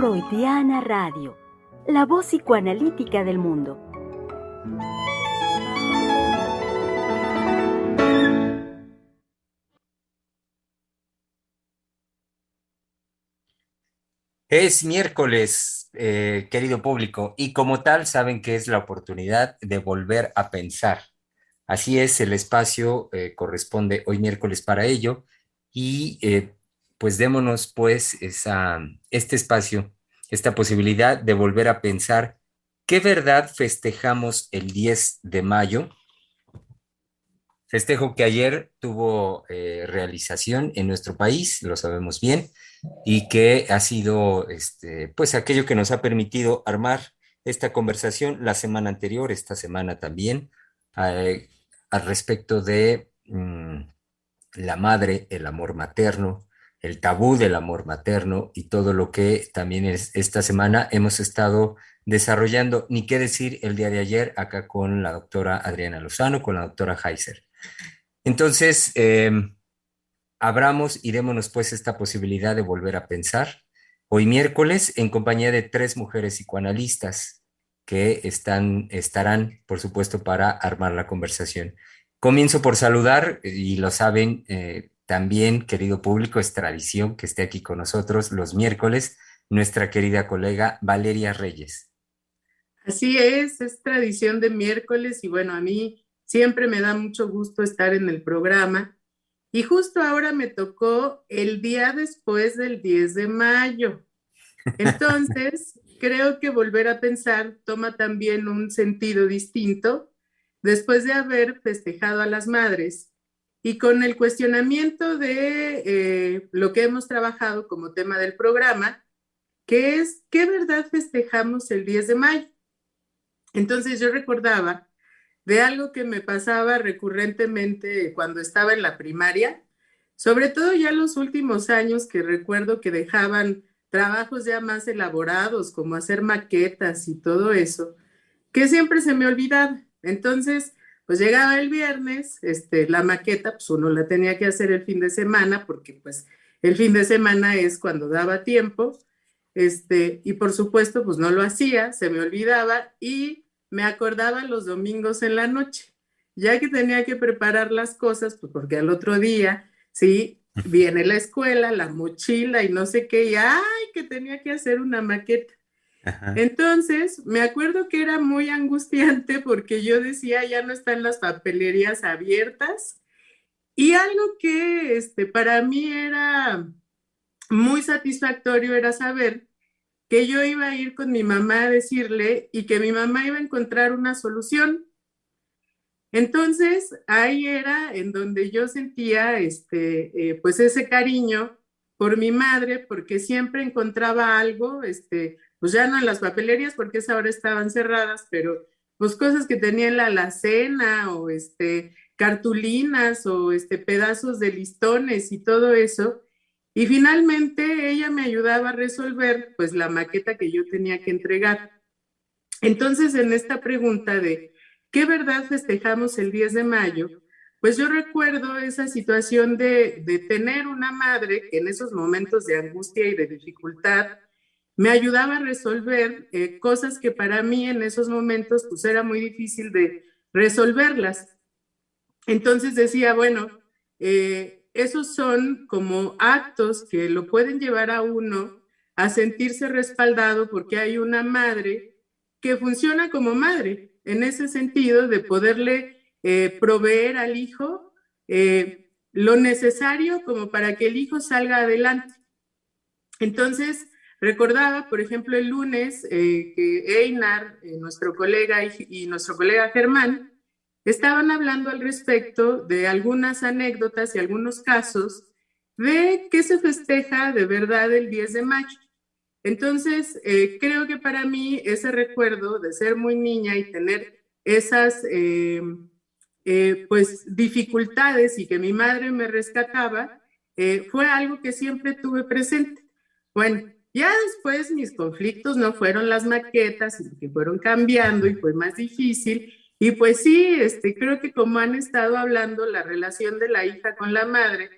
Freudiana Radio, la voz psicoanalítica del mundo. Es miércoles, querido público, y como tal saben que es la oportunidad de volver a pensar. Así es, el espacio corresponde hoy miércoles para ello y pues démonos pues este espacio, esta posibilidad de volver a pensar qué verdad festejamos el 10 de mayo. Festejo que ayer tuvo realización en nuestro país, lo sabemos bien, y que ha sido pues aquello que nos ha permitido armar esta conversación la semana anterior, esta semana también, eh, al respecto de la madre, el amor materno, el tabú del amor materno y todo lo que también esta semana hemos estado desarrollando, ni qué decir el día de ayer acá con la doctora Adriana Lozano, con la doctora Heiser. Entonces, abramos y démonos pues esta posibilidad de volver a pensar. Hoy miércoles, en compañía de tres mujeres psicoanalistas que estarán, por supuesto, para armar la conversación. Comienzo por saludar, y lo saben también, querido público, es tradición que esté aquí con nosotros los miércoles, nuestra querida colega Valeria Reyes. Así es tradición de miércoles y bueno, a mí siempre me da mucho gusto estar en el programa y justo ahora me tocó el día después del 10 de mayo. Entonces, creo que volver a pensar toma también un sentido distinto después de haber festejado a las madres y con el cuestionamiento de lo que hemos trabajado como tema del programa, que es ¿qué verdad festejamos el 10 de mayo? Entonces yo recordaba de algo que me pasaba recurrentemente cuando estaba en la primaria, sobre todo ya los últimos años que recuerdo que dejaban trabajos ya más elaborados, como hacer maquetas y todo eso, que siempre se me olvidaba. Entonces, pues llegaba el viernes, la maqueta, pues uno la tenía que hacer el fin de semana, porque pues el fin de semana es cuando daba tiempo, y por supuesto, pues no lo hacía, se me olvidaba y me acordaba los domingos en la noche, ya que tenía que preparar las cosas, pues porque al otro día, sí, viene la escuela, la mochila y no sé qué, y ay, que tenía que hacer una maqueta. Ajá. Entonces, me acuerdo que era muy angustiante porque yo decía, ya no están las papelerías abiertas. Y algo que para mí era muy satisfactorio era saber que yo iba a ir con mi mamá a decirle y que mi mamá iba a encontrar una solución. Entonces, ahí era en donde yo sentía pues ese cariño por mi madre, porque siempre encontraba algo, pues ya no en las papelerías, porque esa hora estaban cerradas, pero pues cosas que tenía en la alacena o cartulinas o pedazos de listones y todo eso. Y finalmente ella me ayudaba a resolver pues la maqueta que yo tenía que entregar. Entonces, en esta pregunta de ¿qué verdad festejamos el 10 de mayo? Pues yo recuerdo esa situación de tener una madre que en esos momentos de angustia y de dificultad me ayudaba a resolver cosas que para mí en esos momentos pues era muy difícil de resolverlas. Entonces decía, bueno, esos son como actos que lo pueden llevar a uno a sentirse respaldado porque hay una madre que funciona como madre, en ese sentido de poderle proveer al hijo lo necesario como para que el hijo salga adelante. Entonces, recordaba, por ejemplo, el lunes que Einar, nuestro colega y nuestro colega Germán, estaban hablando al respecto de algunas anécdotas y algunos casos de qué se festeja de verdad el 10 de mayo. Entonces, creo que para mí ese recuerdo de ser muy niña y tener esas pues dificultades y que mi madre me rescataba, fue algo que siempre tuve presente. Bueno, ya después mis conflictos no fueron las maquetas, sino que fueron cambiando y fue más difícil. Y pues sí, creo que como han estado hablando, la relación de la hija con la madre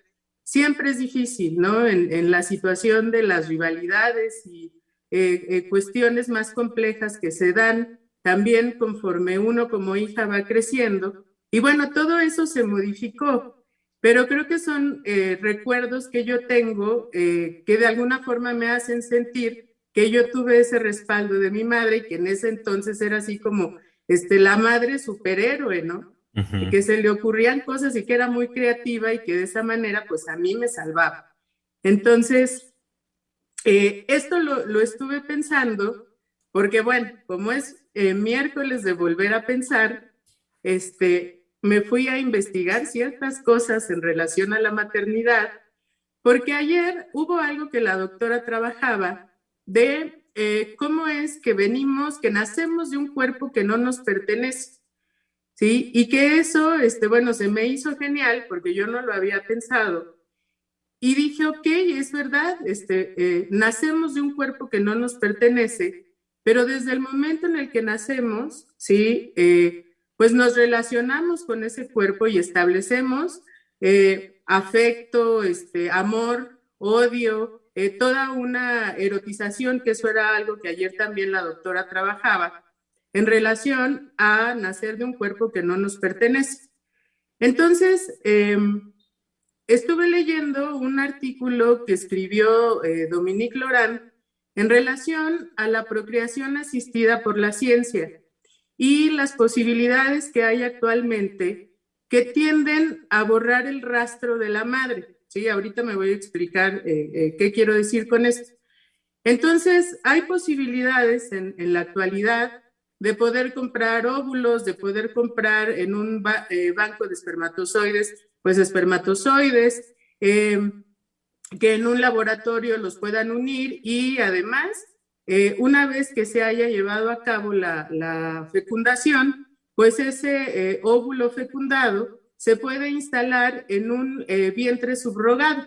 siempre es difícil, ¿no? En la situación de las rivalidades cuestiones más complejas que se dan también conforme uno como hija va creciendo. Y bueno, todo eso se modificó, pero creo que son recuerdos que yo tengo que de alguna forma me hacen sentir que yo tuve ese respaldo de mi madre y que en ese entonces era así como la madre superhéroe, ¿no? Y Ujú. que se le ocurrían cosas y que era muy creativa y que de esa manera pues a mí me salvaba. Entonces, esto lo estuve pensando porque bueno, como es miércoles de volver a pensar, me fui a investigar ciertas cosas en relación a la maternidad, porque ayer hubo algo que la doctora trabajaba de cómo es que venimos, que nacemos de un cuerpo que no nos pertenece. ¿Sí? Y que eso, bueno, se me hizo genial porque yo no lo había pensado. Y dije, ok, es verdad, nacemos de un cuerpo que no nos pertenece, pero desde el momento en el que nacemos, ¿sí? Pues nos relacionamos con ese cuerpo y establecemos afecto, amor, odio, toda una erotización, que eso era algo que ayer también la doctora trabajaba, en relación a nacer de un cuerpo que no nos pertenece. Entonces, estuve leyendo un artículo que escribió Dominique Laurent en relación a la procreación asistida por la ciencia y las posibilidades que hay actualmente que tienden a borrar el rastro de la madre. Sí, ahorita me voy a explicar qué quiero decir con esto. Entonces, hay posibilidades en la actualidad de poder comprar óvulos, de poder comprar en un banco de espermatozoides, pues espermatozoides, que en un laboratorio los puedan unir y además, una vez que se haya llevado a cabo la fecundación, pues ese óvulo fecundado se puede instalar en un vientre subrogado.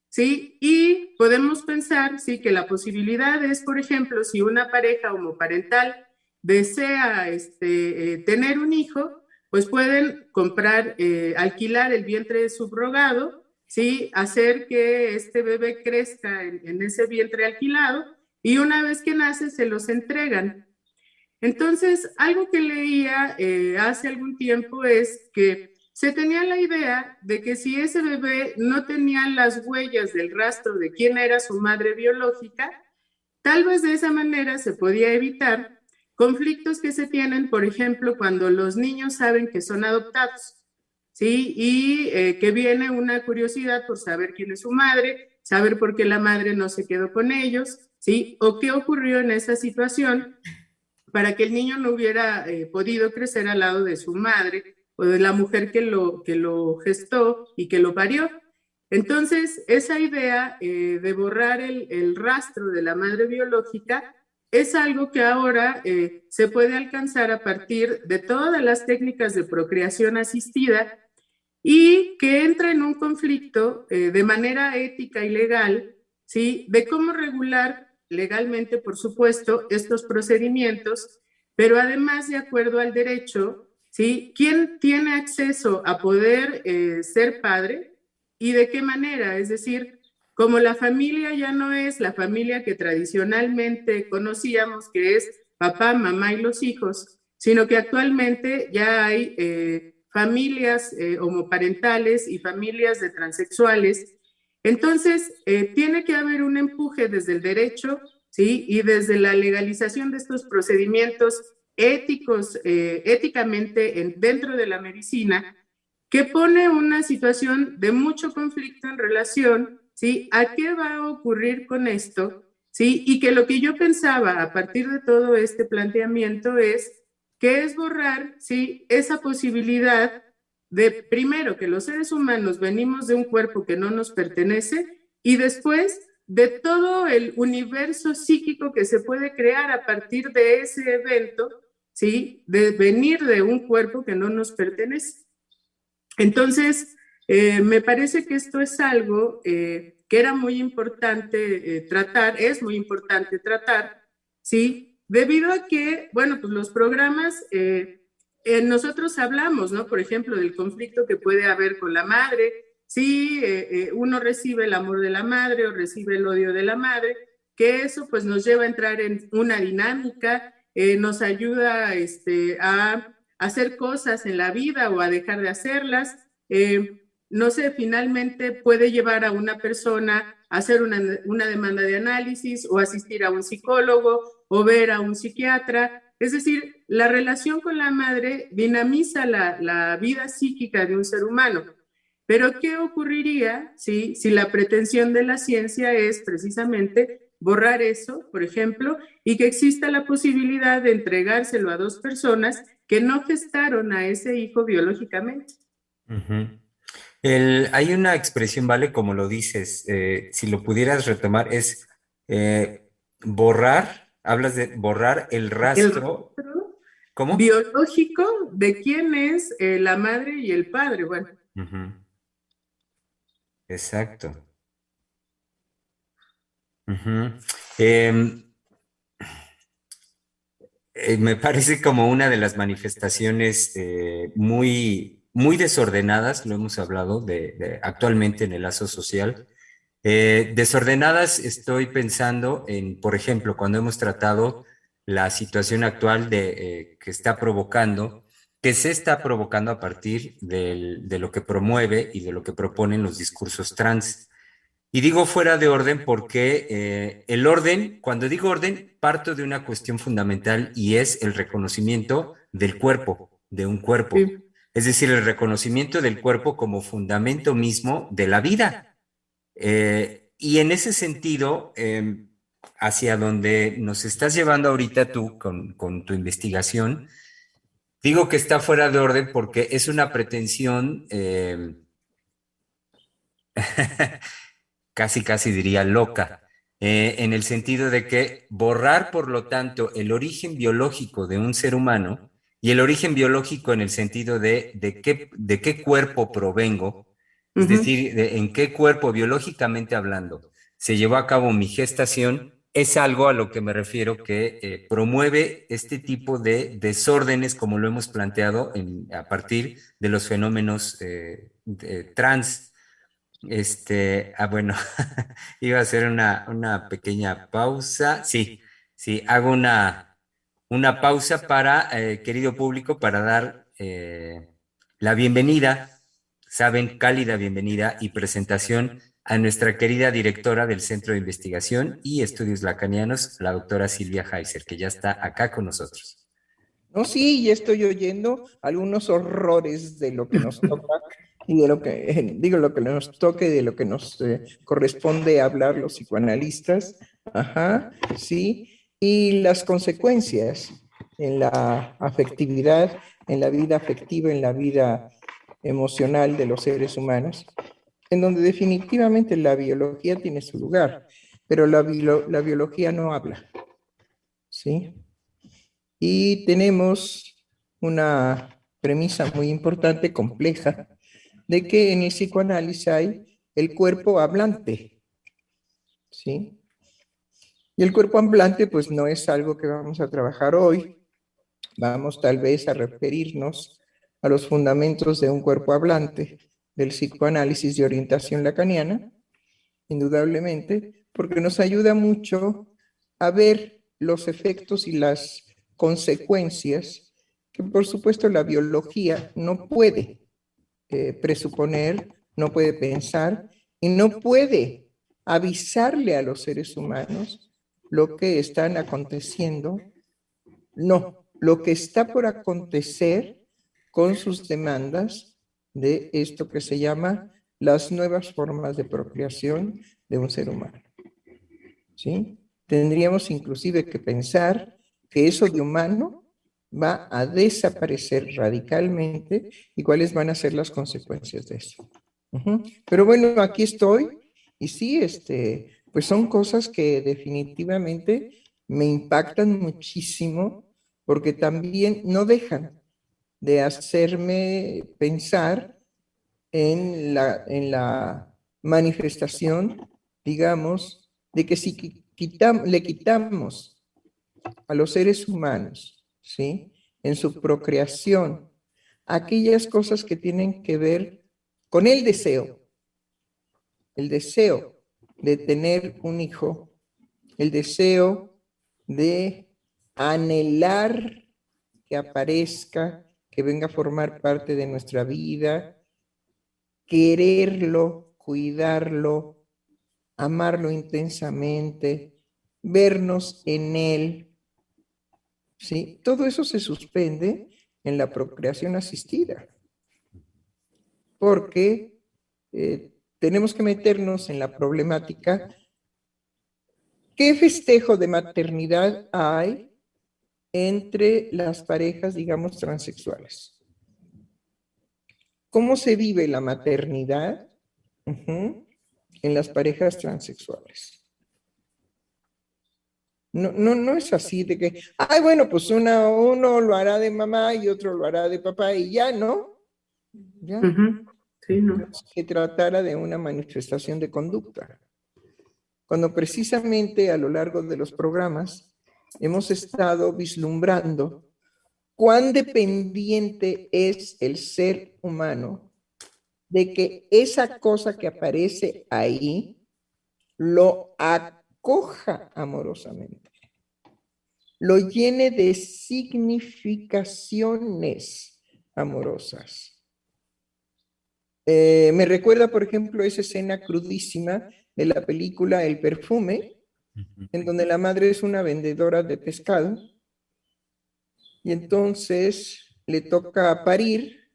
¿Sí? Y podemos pensar, sí, que la posibilidad es, por ejemplo, si una pareja homoparental desea tener un hijo, pues pueden comprar, alquilar el vientre subrogado, ¿sí? Hacer que este bebé crezca en ese vientre alquilado y una vez que nace se los entregan. Entonces, algo que leía hace algún tiempo es que se tenía la idea de que si ese bebé no tenía las huellas del rastro de quién era su madre biológica, tal vez de esa manera se podía evitar conflictos que se tienen, por ejemplo, cuando los niños saben que son adoptados, ¿sí? Y que viene una curiosidad por saber quién es su madre, saber por qué la madre no se quedó con ellos, ¿sí? O qué ocurrió en esa situación para que el niño no hubiera podido crecer al lado de su madre o de la mujer que lo gestó y que lo parió. Entonces, esa idea de borrar el rastro de la madre biológica es algo que ahora se puede alcanzar a partir de todas las técnicas de procreación asistida y que entra en un conflicto de manera ética y legal, ¿sí? De cómo regular legalmente, por supuesto, estos procedimientos, pero además de acuerdo al derecho, ¿sí? ¿Quién tiene acceso a poder ser padre y de qué manera? Es decir, como la familia ya no es la familia que tradicionalmente conocíamos, que es papá, mamá y los hijos, sino que actualmente ya hay familias homoparentales y familias de transexuales. Entonces, tiene que haber un empuje desde el derecho, ¿sí? Y desde la legalización de estos procedimientos éticos, éticamente dentro de la medicina, que pone una situación de mucho conflicto en relación, ¿sí? A qué va a ocurrir con esto, ¿sí? Y que lo que yo pensaba a partir de todo este planteamiento es que es borrar, ¿sí? Esa posibilidad de, primero, que los seres humanos venimos de un cuerpo que no nos pertenece y después de todo el universo psíquico que se puede crear a partir de ese evento, ¿sí? De venir de un cuerpo que no nos pertenece. Entonces, me parece que esto es algo que era muy importante tratar, es muy importante tratar, ¿sí? Debido a que, bueno, pues los programas, nosotros hablamos, ¿no? Por ejemplo, del conflicto que puede haber con la madre, si uno recibe el amor de la madre o recibe el odio de la madre, que eso pues nos lleva a entrar en una dinámica, nos ayuda a hacer cosas en la vida o a dejar de hacerlas. No sé, finalmente puede llevar a una persona a hacer una demanda de análisis o asistir a un psicólogo o ver a un psiquiatra. Es decir, la relación con la madre dinamiza la vida psíquica de un ser humano. Pero ¿qué ocurriría si la pretensión de la ciencia es precisamente borrar eso, por ejemplo, y que exista la posibilidad de entregárselo a dos personas que no gestaron a ese hijo biológicamente? Ujú. Hay una expresión, ¿vale? Como lo dices, si lo pudieras retomar, es borrar, hablas de borrar el El rastro. rostro ¿Cómo? biológico de quién es la madre y el padre. Bueno, Ujú. Exacto. Ujú. Em, Me parece como una de las manifestaciones muy desordenadas, lo hemos hablado actualmente en el lazo social. Desordenadas, estoy pensando en, por ejemplo, cuando hemos tratado la situación actual que está provocando, que se está provocando a partir de lo que promueve y de lo que proponen los discursos trans. Y digo fuera de orden porque el orden, cuando digo orden, parto de una cuestión fundamental y es el reconocimiento del cuerpo, de un cuerpo. sí. Es decir, el reconocimiento del cuerpo como fundamento mismo de la vida. Y en ese sentido, hacia donde nos estás llevando ahorita tú con tu investigación, digo que está fuera de orden porque es una pretensión casi, casi diría loca, en el sentido de que borrar, por lo tanto, el origen biológico de un ser humano y el origen biológico en el sentido de qué cuerpo provengo, es Ujú. decir, en qué cuerpo biológicamente hablando se llevó a cabo mi gestación, es algo a lo que me refiero que promueve este tipo de desórdenes, como lo hemos planteado a partir de los fenómenos trans. Bueno, iba a hacer una pequeña pausa. Sí, sí, hago una pausa para, querido público, para dar la bienvenida, saben, cálida bienvenida y presentación a nuestra querida directora del Centro de Investigación y Estudios Lacanianos, la doctora Silvia Heiser, que ya está acá con nosotros. No, sí, ya estoy oyendo algunos horrores de lo que nos toca y de lo que, digo, lo que nos toca y de lo que nos corresponde hablar los psicoanalistas. Ajá, sí. Y las consecuencias en la afectividad, en la vida afectiva, en la vida emocional de los seres humanos, en donde definitivamente la biología tiene su lugar, pero la biología no habla, ¿sí? Y tenemos una premisa muy importante, compleja, de que en el psicoanálisis hay el cuerpo hablante, ¿sí? Y el cuerpo hablante pues no es algo que vamos a trabajar hoy, vamos tal vez a referirnos a los fundamentos de un cuerpo hablante del psicoanálisis de orientación lacaniana, indudablemente, porque nos ayuda mucho a ver los efectos y las consecuencias que por supuesto la biología no puede presuponer, no puede pensar y no puede avisarle a los seres humanos lo que están aconteciendo, no, lo que está por acontecer con sus demandas de esto que se llama las nuevas formas de procreación de un ser humano. ¿Sí? Tendríamos inclusive que pensar que eso de humano va a desaparecer radicalmente y cuáles van a ser las consecuencias de eso. Pero bueno, aquí estoy y sí, pues son cosas que definitivamente me impactan muchísimo porque también no dejan de hacerme pensar en la manifestación, digamos, de que si le quitamos a los seres humanos, ¿sí? En su procreación, aquellas cosas que tienen que ver con el deseo de tener un hijo, el deseo de anhelar que aparezca, que venga a formar parte de nuestra vida, quererlo, cuidarlo, amarlo intensamente, vernos en él, ¿sí? Todo eso se suspende en la procreación asistida, porque tenemos que meternos en la problemática. ¿Qué festejo de maternidad hay entre las parejas, digamos, transexuales? ¿Cómo se vive la maternidad en las parejas transexuales? No es así de que, ay, bueno, pues uno lo hará de mamá y otro lo hará de papá y ya, ¿no? Ya. Sí, ¿no? Se tratara de una manifestación de conducta. Cuando precisamente a lo largo de los programas hemos estado vislumbrando cuán dependiente es el ser humano de que esa cosa que aparece ahí lo acoja amorosamente, lo llene de significaciones amorosas. Me recuerda, por ejemplo, esa escena crudísima de la película El perfume, en donde la madre es una vendedora de pescado y entonces le toca parir,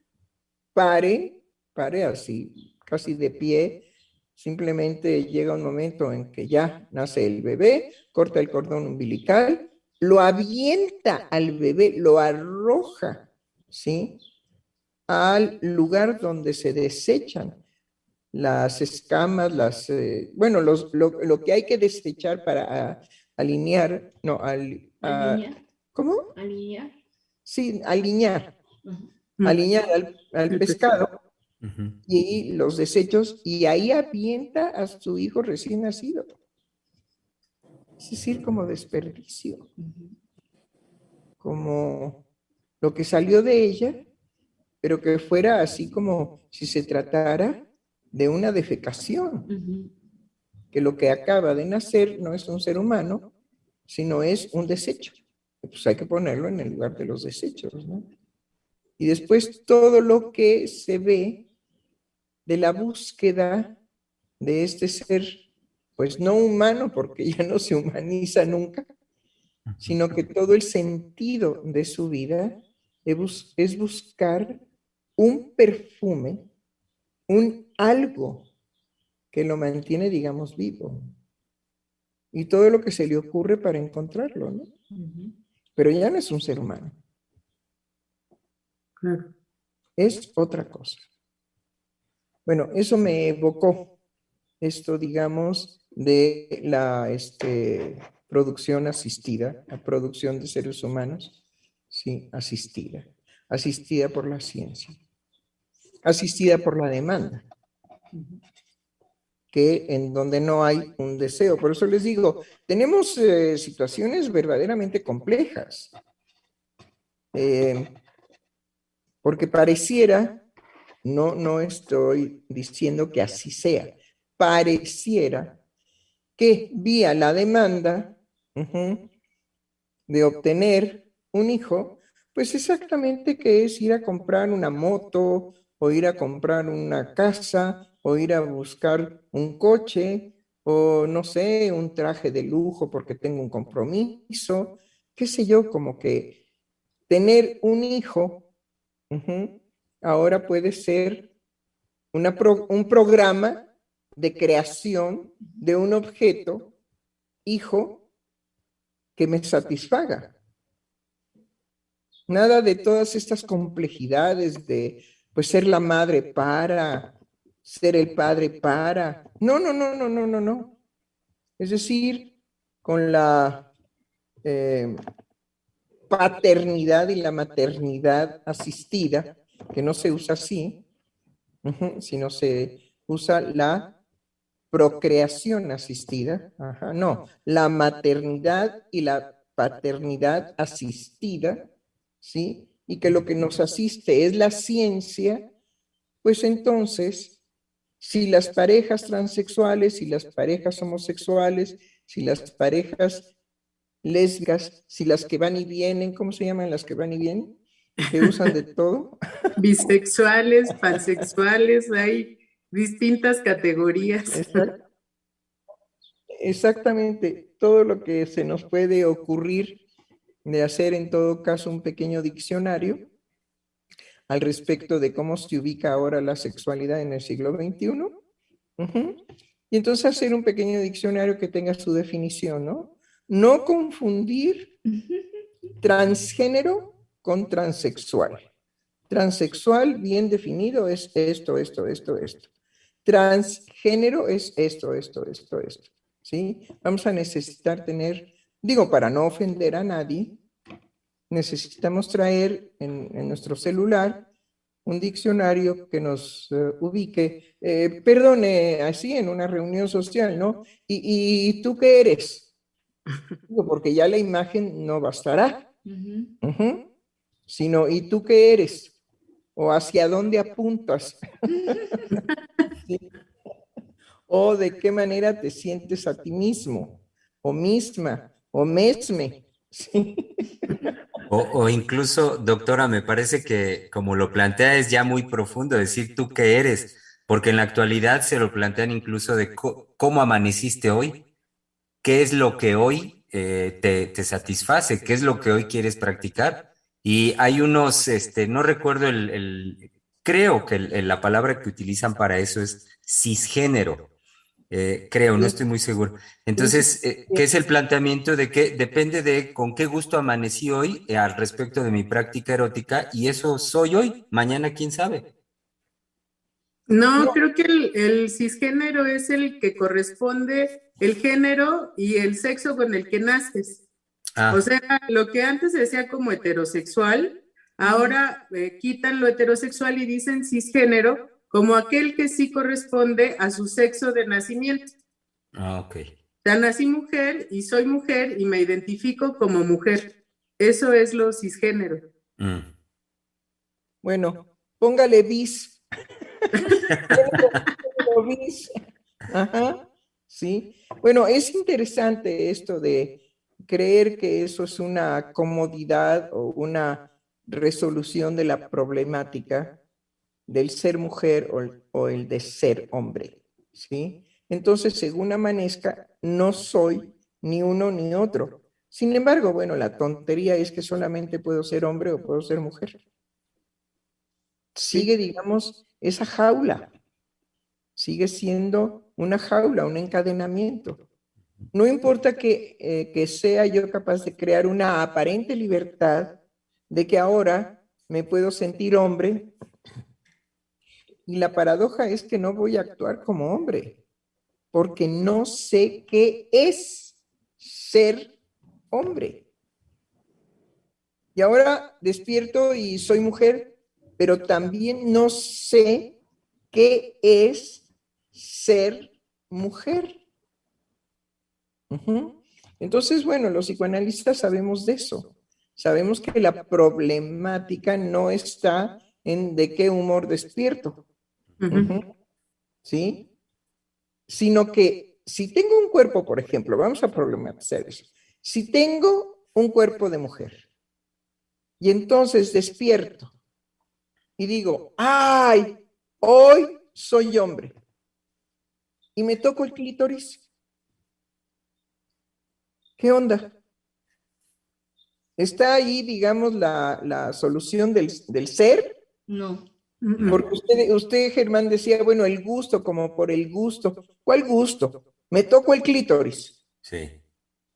pare así, casi de pie. Simplemente llega un momento en que ya nace el bebé, corta el cordón umbilical, lo avienta al bebé, lo arroja, ¿sí?, al lugar donde se desechan las escamas, bueno, lo que hay que desechar para alinear, no, ¿Alinear? ¿cómo? ¿Alinear? Sí, alinear, Mm. alinear al El pescado y los desechos, y ahí avienta a su hijo recién nacido. Es decir, como desperdicio, como lo que salió de ella, pero que fuera así como si se tratara de una defecación, que lo que acaba de nacer no es un ser humano, sino es un desecho. Pues hay que ponerlo en el lugar de los desechos, ¿no? Y después todo lo que se ve de la búsqueda de este ser, pues no humano, porque ya no se humaniza nunca, sino que todo el sentido de su vida es buscar un perfume, un algo que lo mantiene, digamos, vivo. Y todo lo que se le ocurre para encontrarlo, ¿no? Pero ya no es un ser humano. Claro. Es otra cosa. Bueno, eso me evocó esto, digamos, de la producción asistida, la producción de seres humanos, sí, asistida. Asistida por la ciencia. Asistida por la demanda. Que en donde no hay un deseo. Por eso les digo, tenemos situaciones verdaderamente complejas. Porque pareciera, no estoy diciendo que así sea, pareciera que vía la demanda de obtener un hijo, pues exactamente que es ir a comprar una moto o ir a comprar una casa o ir a buscar un coche o no sé, un traje de lujo porque tengo un compromiso, qué sé yo, como que tener un hijo ahora puede ser un programa de creación de un objeto, hijo, que me satisfaga. Nada de todas estas complejidades de, pues, ser la madre para, ser el padre para. No. Es decir, con la paternidad y la maternidad asistida, que no se usa así, sino se usa la procreación asistida, no, la maternidad y la paternidad asistida, ¿sí? Y que lo que nos asiste es la ciencia, pues entonces, si las parejas transexuales y las parejas homosexuales si las parejas lésbicas, si las que van y vienen, ¿cómo se llaman las que van y vienen? Que usan de todo. Bisexuales, pansexuales, hay distintas categorías. Exactamente, todo lo que se nos puede ocurrir de hacer en todo caso un pequeño diccionario al respecto de cómo se ubica ahora la sexualidad en el siglo XXI. Y entonces hacer un pequeño diccionario que tenga su definición, ¿no? No confundir transgénero con transexual. Transexual, bien definido, es esto. Transgénero es esto. ¿Sí? Vamos a necesitar tener, digo, para no ofender a nadie, necesitamos traer en nuestro celular un diccionario que nos ubique, perdone, así en una reunión social, ¿no? ¿Y tú qué eres? Digo, porque ya la imagen no bastará, sino ¿y tú qué eres? ¿O hacia dónde apuntas? ¿Sí? ¿O de qué manera te sientes a ti mismo? ¿O misma? ¿O mesme? ¿Sí? O incluso, doctora, me parece que como lo plantea es ya muy profundo decir tú qué eres, porque en la actualidad se lo plantean incluso de cómo amaneciste hoy, qué es lo que hoy te satisface, qué es lo que hoy quieres practicar. Y hay unos, no recuerdo creo que la palabra que utilizan para eso es cisgénero. Creo, no estoy muy seguro. Entonces, ¿qué es el planteamiento de que depende de con qué gusto amanecí hoy al respecto de mi práctica erótica y eso soy hoy, mañana quién sabe? No, creo que el cisgénero es el que corresponde el género y el sexo con el que naces. O sea, lo que antes se decía como heterosexual, ahora quitan lo heterosexual y dicen cisgénero como aquel que sí corresponde a su sexo de nacimiento. Ok. O sea, nací mujer y soy mujer y me identifico como mujer. Eso es lo cisgénero. Bueno, póngale bis. Bis. Ajá, sí. Bueno, es interesante esto de creer que eso es una comodidad o una resolución de la problemática del ser mujer o el de ser hombre, ¿sí? Entonces, según amanezca, no soy ni uno ni otro. Sin embargo, bueno, la tontería es que solamente puedo ser hombre o puedo ser mujer. Sigue, digamos, esa jaula. Sigue siendo una jaula, un encadenamiento. No importa que sea yo capaz de crear una aparente libertad de que ahora me puedo sentir hombre, y la paradoja es que no voy a actuar como hombre, porque no sé qué es ser hombre. Y ahora despierto y soy mujer, pero también no sé qué es ser mujer. Entonces, bueno, los psicoanalistas sabemos de eso. Sabemos que la problemática no está en de qué humor despierto. ¿Sí? Sino que si tengo un cuerpo, por ejemplo, vamos a problematizar eso. Si tengo un cuerpo de mujer y entonces despierto y digo, ay, hoy soy hombre y me toco el clítoris, ¿qué onda? ¿Está ahí, digamos, la solución del ser? No. Porque usted, Germán, decía, bueno, el gusto, como por el gusto. ¿Cuál gusto? Me toco el clítoris. Sí.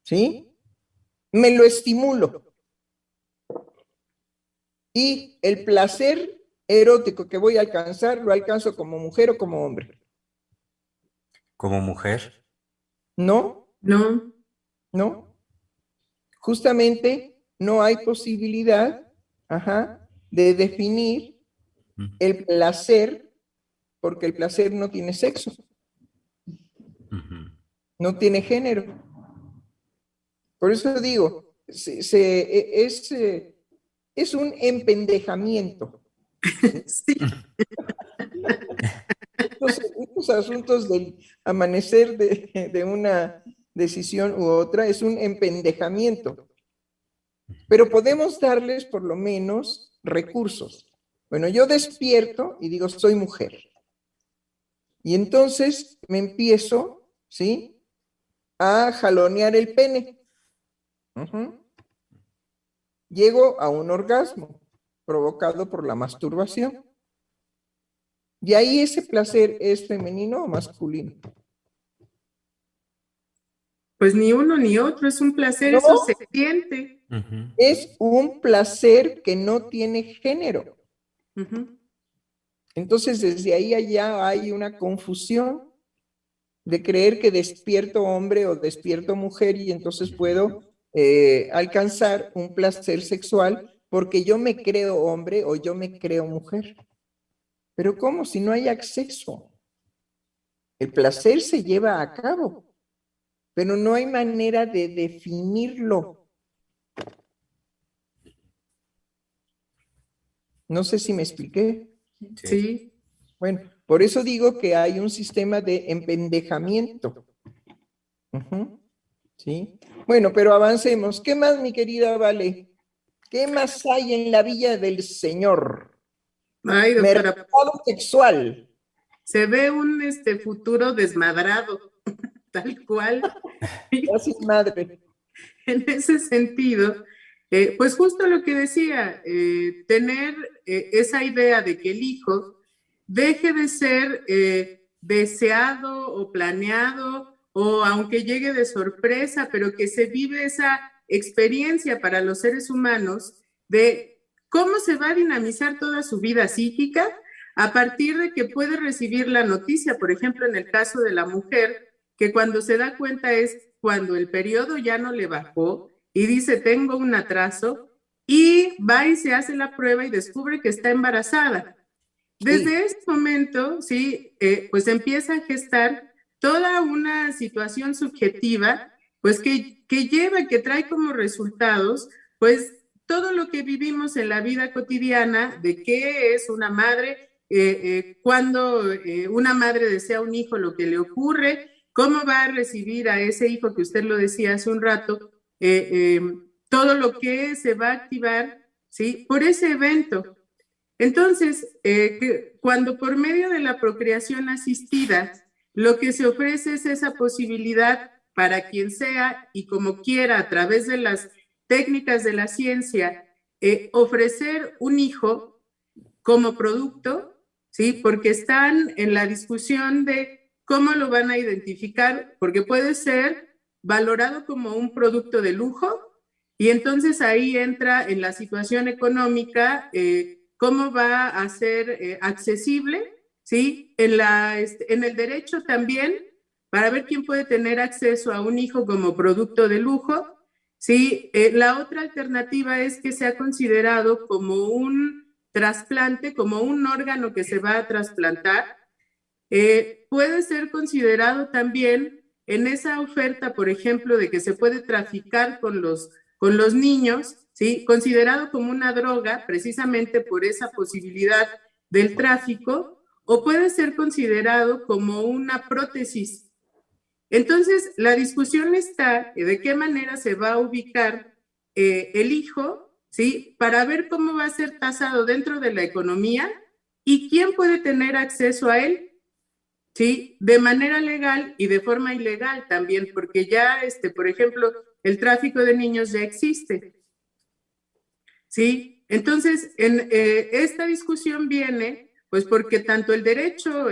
¿Sí? Me lo estimulo. Y el placer erótico que voy a alcanzar, lo alcanzo como mujer o como hombre. ¿Como mujer? ¿No? No. ¿No? Justamente no hay posibilidad, de definir el placer, porque el placer no tiene sexo, no tiene género. Por eso digo, es un empendejamiento. Sí. Estos asuntos del amanecer de decisión u otra, es un empendejamiento. Pero podemos darles por lo menos recursos. Bueno, yo despierto y digo, soy mujer. Y entonces me empiezo, ¿sí?, a jalonear el pene. Llego a un orgasmo provocado por la masturbación. Y ahí ese placer es femenino o masculino. Pues ni uno ni otro, es un placer, No. eso se siente. Es un placer que no tiene género. Entonces, desde ahí allá hay una confusión de creer que despierto hombre o despierto mujer y entonces puedo alcanzar un placer sexual porque yo me creo hombre o yo me creo mujer. Pero ¿cómo? Si no hay acceso. El placer se lleva a cabo, pero no hay manera de definirlo. No sé si me expliqué. Sí. Bueno, por eso digo que hay un sistema de empendejamiento. ¿Sí? Bueno, pero avancemos. ¿Qué más, mi querida Vale? ¿Qué más hay en la Villa del Señor? Ay, doctora, Mercado sexual. se ve un futuro desmadrado, tal cual. Gracias, madre. En ese sentido, pues justo lo que decía, tener esa idea de que el hijo deje de ser deseado o planeado, o aunque llegue de sorpresa, pero que se vive esa experiencia para los seres humanos de cómo se va a dinamizar toda su vida psíquica a partir de que puede recibir la noticia, por ejemplo, en el caso de la mujer, que cuando se da cuenta es cuando el periodo ya no le bajó y dice, tengo un atraso, y va y se hace la prueba y descubre que está embarazada. Desde ese momento, sí, pues empieza a gestar toda una situación subjetiva, pues que lleva, que trae como resultados, pues todo lo que vivimos en la vida cotidiana, de qué es una madre, cuando una madre desea un hijo, lo que le ocurre, cómo va a recibir a ese hijo que usted lo decía hace un rato, todo lo que se va a activar, ¿sí?, por ese evento. Entonces, cuando por medio de la procreación asistida, lo que se ofrece es esa posibilidad para quien sea y como quiera a través de las técnicas de la ciencia, ofrecer un hijo como producto, ¿sí? Porque están en la discusión de cómo lo van a identificar, porque puede ser valorado como un producto de lujo y entonces ahí entra en la situación económica, cómo va a ser accesible, ¿sí? En el derecho también, para ver quién puede tener acceso a un hijo como producto de lujo, ¿sí? La otra alternativa es que sea considerado como un trasplante, como un órgano que se va a trasplantar. Puede ser considerado también en esa oferta, por ejemplo, de que se puede traficar con los niños, ¿sí? Considerado como una droga precisamente por esa posibilidad del tráfico, o puede ser considerado como una prótesis. Entonces, la discusión está de qué manera se va a ubicar el hijo, ¿sí? Para ver cómo va a ser tasado dentro de la economía y quién puede tener acceso a él, ¿sí? De manera legal y de forma ilegal también, porque ya, por ejemplo, el tráfico de niños ya existe, ¿sí? Entonces, esta discusión viene, pues porque tanto el derecho,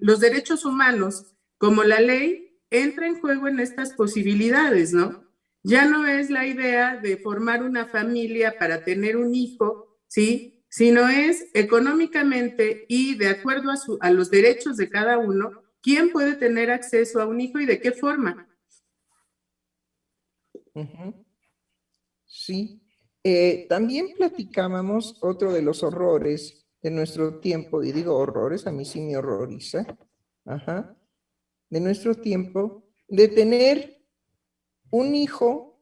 los derechos humanos como la ley entra en juego en estas posibilidades, ¿no? Ya no es la idea de formar una familia para tener un hijo, ¿sí? Sino es económicamente y de acuerdo a los derechos de cada uno, quién puede tener acceso a un hijo y de qué forma. Sí. También platicábamos otro de los horrores de nuestro tiempo, y digo horrores, a mí sí me horroriza, de nuestro tiempo, de tener un hijo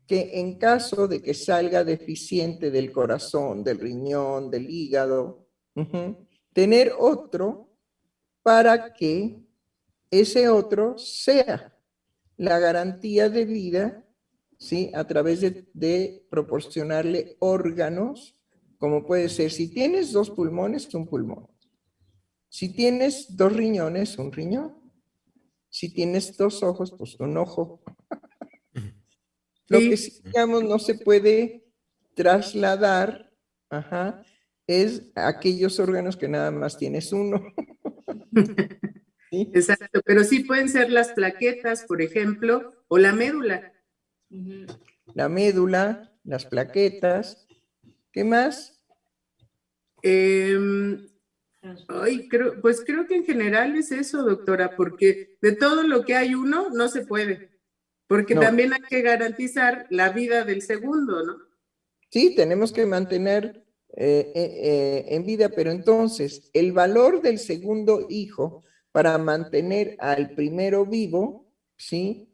que en caso de que salga deficiente del corazón, del riñón, del hígado, tener otro para que ese otro sea la garantía de vida, ¿sí? A través de proporcionarle órganos, como puede ser, si tienes 2 pulmones, un pulmón. Si tienes 2 riñones, un riñón. Si tienes 2 ojos, pues un ojo. Lo que sí, digamos, no se puede trasladar, ajá, es aquellos órganos que nada más tienes uno. ¿Sí? Exacto, pero sí pueden ser las plaquetas, por ejemplo, o la médula. La médula, las plaquetas, ¿qué más? Pues creo que en general es eso, doctora, porque de todo lo que hay uno, no se puede, porque No. también hay que garantizar la vida del segundo, ¿no? Sí, tenemos que mantener en vida, pero entonces el valor del segundo hijo para mantener al primero vivo, ¿sí?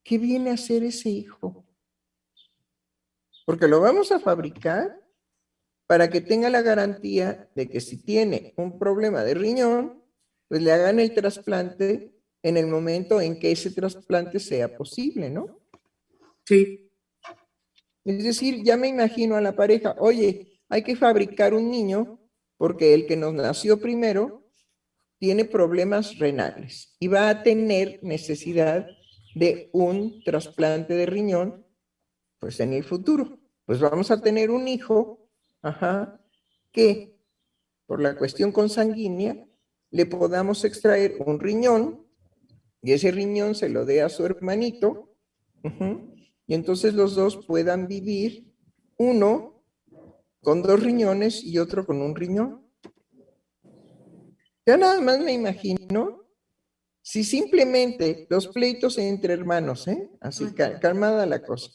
¿Qué viene a ser ese hijo? Porque lo vamos a fabricar para que tenga la garantía de que si tiene un problema de riñón, pues le hagan el trasplante en el momento en que ese trasplante sea posible, ¿no? Sí. Es decir, ya me imagino a la pareja, oye, hay que fabricar un niño porque el que nos nació primero tiene problemas renales y va a tener necesidad de un trasplante de riñón, pues en el futuro. Pues vamos a tener un hijo, ajá, que por la cuestión consanguínea le podamos extraer un riñón y ese riñón se lo dé a su hermanito, y entonces los dos puedan vivir, uno con 2 riñones y otro con un riñón. Ya nada más me imagino si simplemente los pleitos entre hermanos, así calmada la cosa.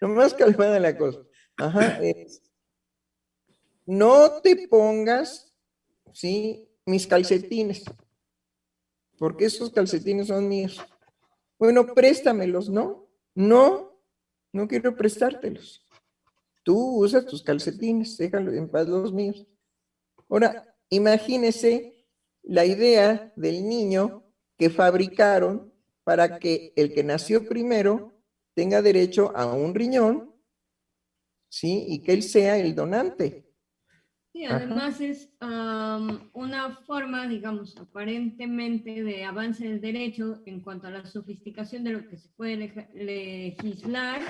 Nomás calmada la cosa. Ajá, no te pongas, ¿sí? Mis calcetines, porque esos calcetines son míos. Bueno, préstamelos, ¿no? No, no quiero prestártelos. Tú usas tus calcetines, déjalo en paz los míos. Ahora, imagínese la idea del niño que fabricaron para que el que nació primero tenga derecho a un riñón, ¿sí? Y que él sea el donante. Sí, además es una forma, digamos, aparentemente de avance del derecho en cuanto a la sofisticación de lo que se puede legislar,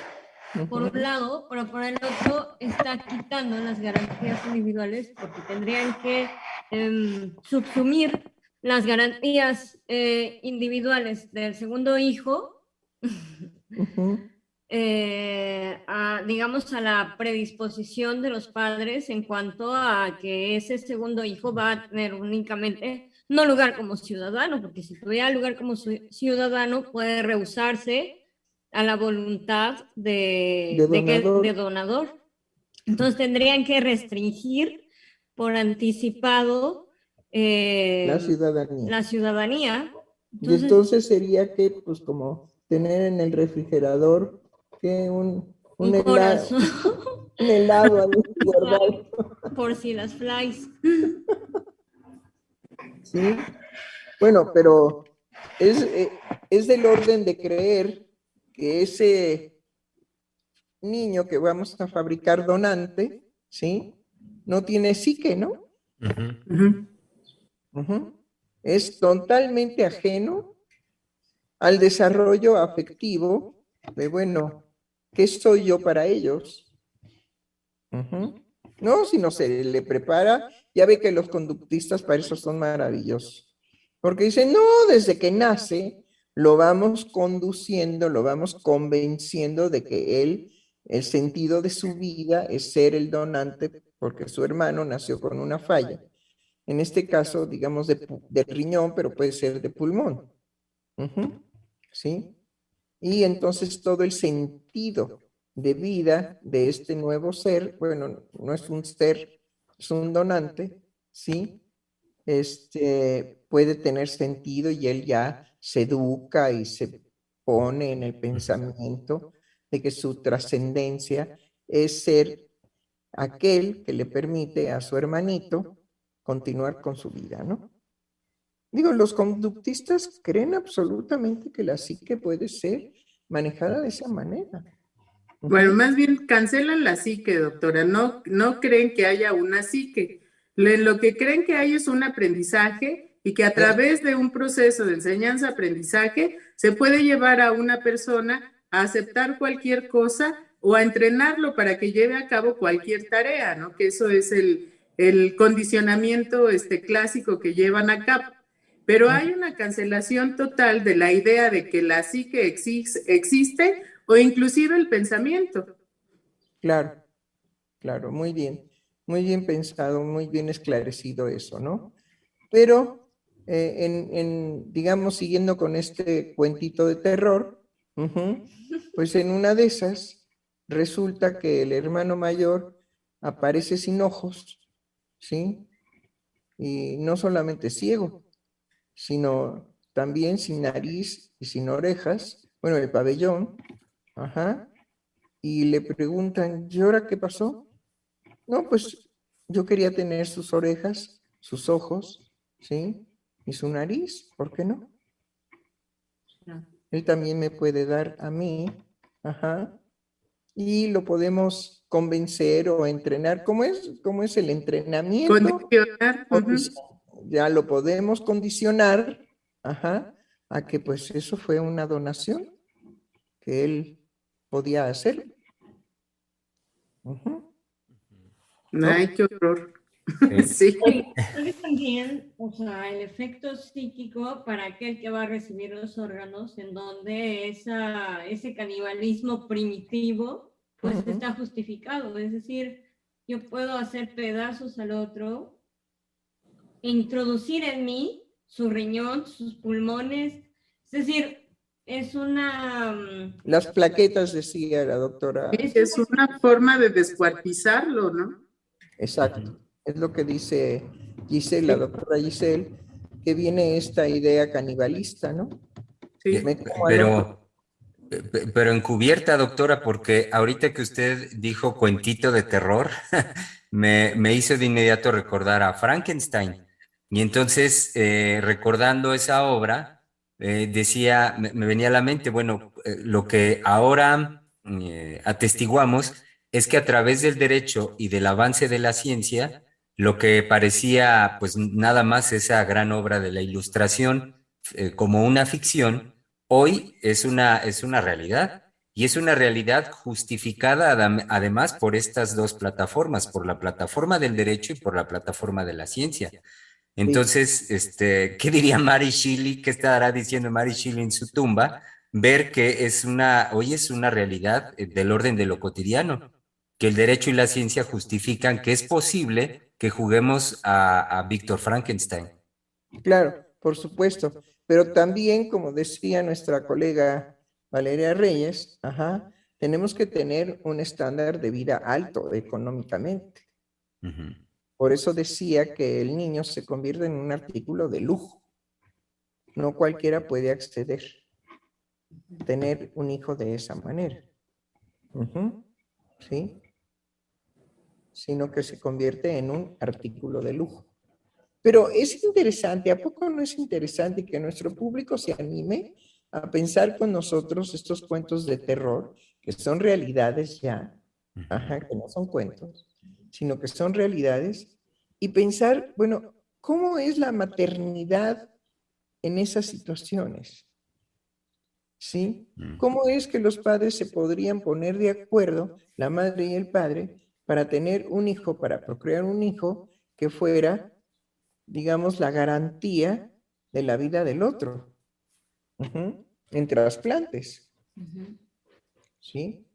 por un lado, pero por el otro está quitando las garantías individuales porque tendrían que subsumir las garantías individuales del segundo hijo, digamos, a la predisposición de los padres en cuanto a que ese segundo hijo va a tener únicamente, no lugar como ciudadano, porque si tuviera lugar como ciudadano puede rehusarse a la voluntad de donador. Entonces tendrían que restringir por anticipado la ciudadanía. La ciudadanía. Entonces sería que, pues, como tener en el refrigerador que un helado, un helado ahí guardado. Por si las flies. Sí. Bueno, pero es del orden de creer que ese niño que vamos a fabricar donante, ¿sí? No tiene psique, ¿no? Es totalmente ajeno al desarrollo afectivo de, bueno, ¿qué soy yo para ellos? No, sino se le prepara, ya ve que los conductistas para eso son maravillosos, porque dicen, no, desde que nace lo vamos conduciendo, lo vamos convenciendo de que él, el sentido de su vida es ser el donante, porque su hermano nació con una falla. En este caso, digamos, de riñón, pero puede ser de pulmón. ¿Sí? Y entonces todo el sentido de vida de este nuevo ser, bueno, no es un ser, es un donante, ¿sí? Puede tener sentido y él ya se educa y se pone en el pensamiento de que su trascendencia es ser aquel que le permite a su hermanito continuar con su vida, ¿no? Digo, los conductistas creen absolutamente que la psique puede ser manejada de esa manera. Bueno, más bien cancelan la psique, doctora. No, no creen que haya una psique. Lo que creen que hay es un aprendizaje y que a través de un proceso de enseñanza-aprendizaje se puede llevar a una persona a aceptar cualquier cosa o a entrenarlo para que lleve a cabo cualquier tarea, ¿no? Que eso es el condicionamiento clásico que llevan a cabo. Pero hay una cancelación total de la idea de que la psique existe o inclusive el pensamiento. Claro, claro, muy bien pensado, muy bien esclarecido eso, ¿no? Pero, digamos, siguiendo con este cuentito de terror, pues en una de esas resulta que el hermano mayor aparece sin ojos, ¿sí? Y no solamente ciego, sino también sin nariz y sin orejas, bueno, el pabellón, ajá, y le preguntan, ¿y ahora qué pasó? No, pues yo quería tener sus orejas, sus ojos, ¿sí? Y su nariz, ¿por qué no? Él también me puede dar a mí, ajá, y lo podemos convencer o entrenar. ¿Cómo es el entrenamiento? Condicionar. Ya lo podemos condicionar, ajá, a que pues eso fue una donación que él podía hacer. ¿No? Ay, qué horror. Sí. Sí. Y también, o sea, el efecto psíquico para aquel que va a recibir los órganos, en donde ese canibalismo primitivo, pues está justificado. Es decir, yo puedo hacer pedazos al otro, introducir en mí su riñón, sus pulmones. Es decir, es una... Las plaquetas, decía la doctora. Es una forma de descuartizarlo, ¿no? Exacto. Es lo que dice Giselle, la doctora Giselle, que viene esta idea canibalista, ¿no? Sí. Pero encubierta, doctora, porque ahorita que usted dijo cuentito de terror, me hizo de inmediato recordar a Frankenstein. Y entonces, recordando esa obra, decía, me venía a la mente, bueno, lo que ahora atestiguamos es que a través del derecho y del avance de la ciencia, lo que parecía pues nada más esa gran obra de la Ilustración, como una ficción, hoy es una realidad. Y es una realidad justificada además por estas dos plataformas, por la plataforma del derecho y por la plataforma de la ciencia. Entonces, ¿qué diría Mary Shelley? ¿Qué estará diciendo Mary Shelley en su tumba? Ver que hoy es una realidad del orden de lo cotidiano, que el derecho y la ciencia justifican que es posible que juguemos a Víctor Frankenstein. Claro, por supuesto. Pero también, como decía nuestra colega Valeria Reyes, ajá, tenemos que tener un estándar de vida alto económicamente. Por eso decía que el niño se convierte en un artículo de lujo. No cualquiera puede acceder a tener un hijo de esa manera. ¿Sí? Sino que se convierte en un artículo de lujo. Pero es interesante, ¿a poco no es interesante que nuestro público se anime a pensar con nosotros estos cuentos de terror, que son realidades ya, ajá, que no son cuentos, sino que son realidades, y pensar, bueno, ¿cómo es la maternidad en esas situaciones? ¿Sí? ¿Cómo es que los padres se podrían poner de acuerdo, la madre y el padre, para tener un hijo, para procrear un hijo que fuera, digamos, la garantía de la vida del otro, en trasplantes? ¿Sí?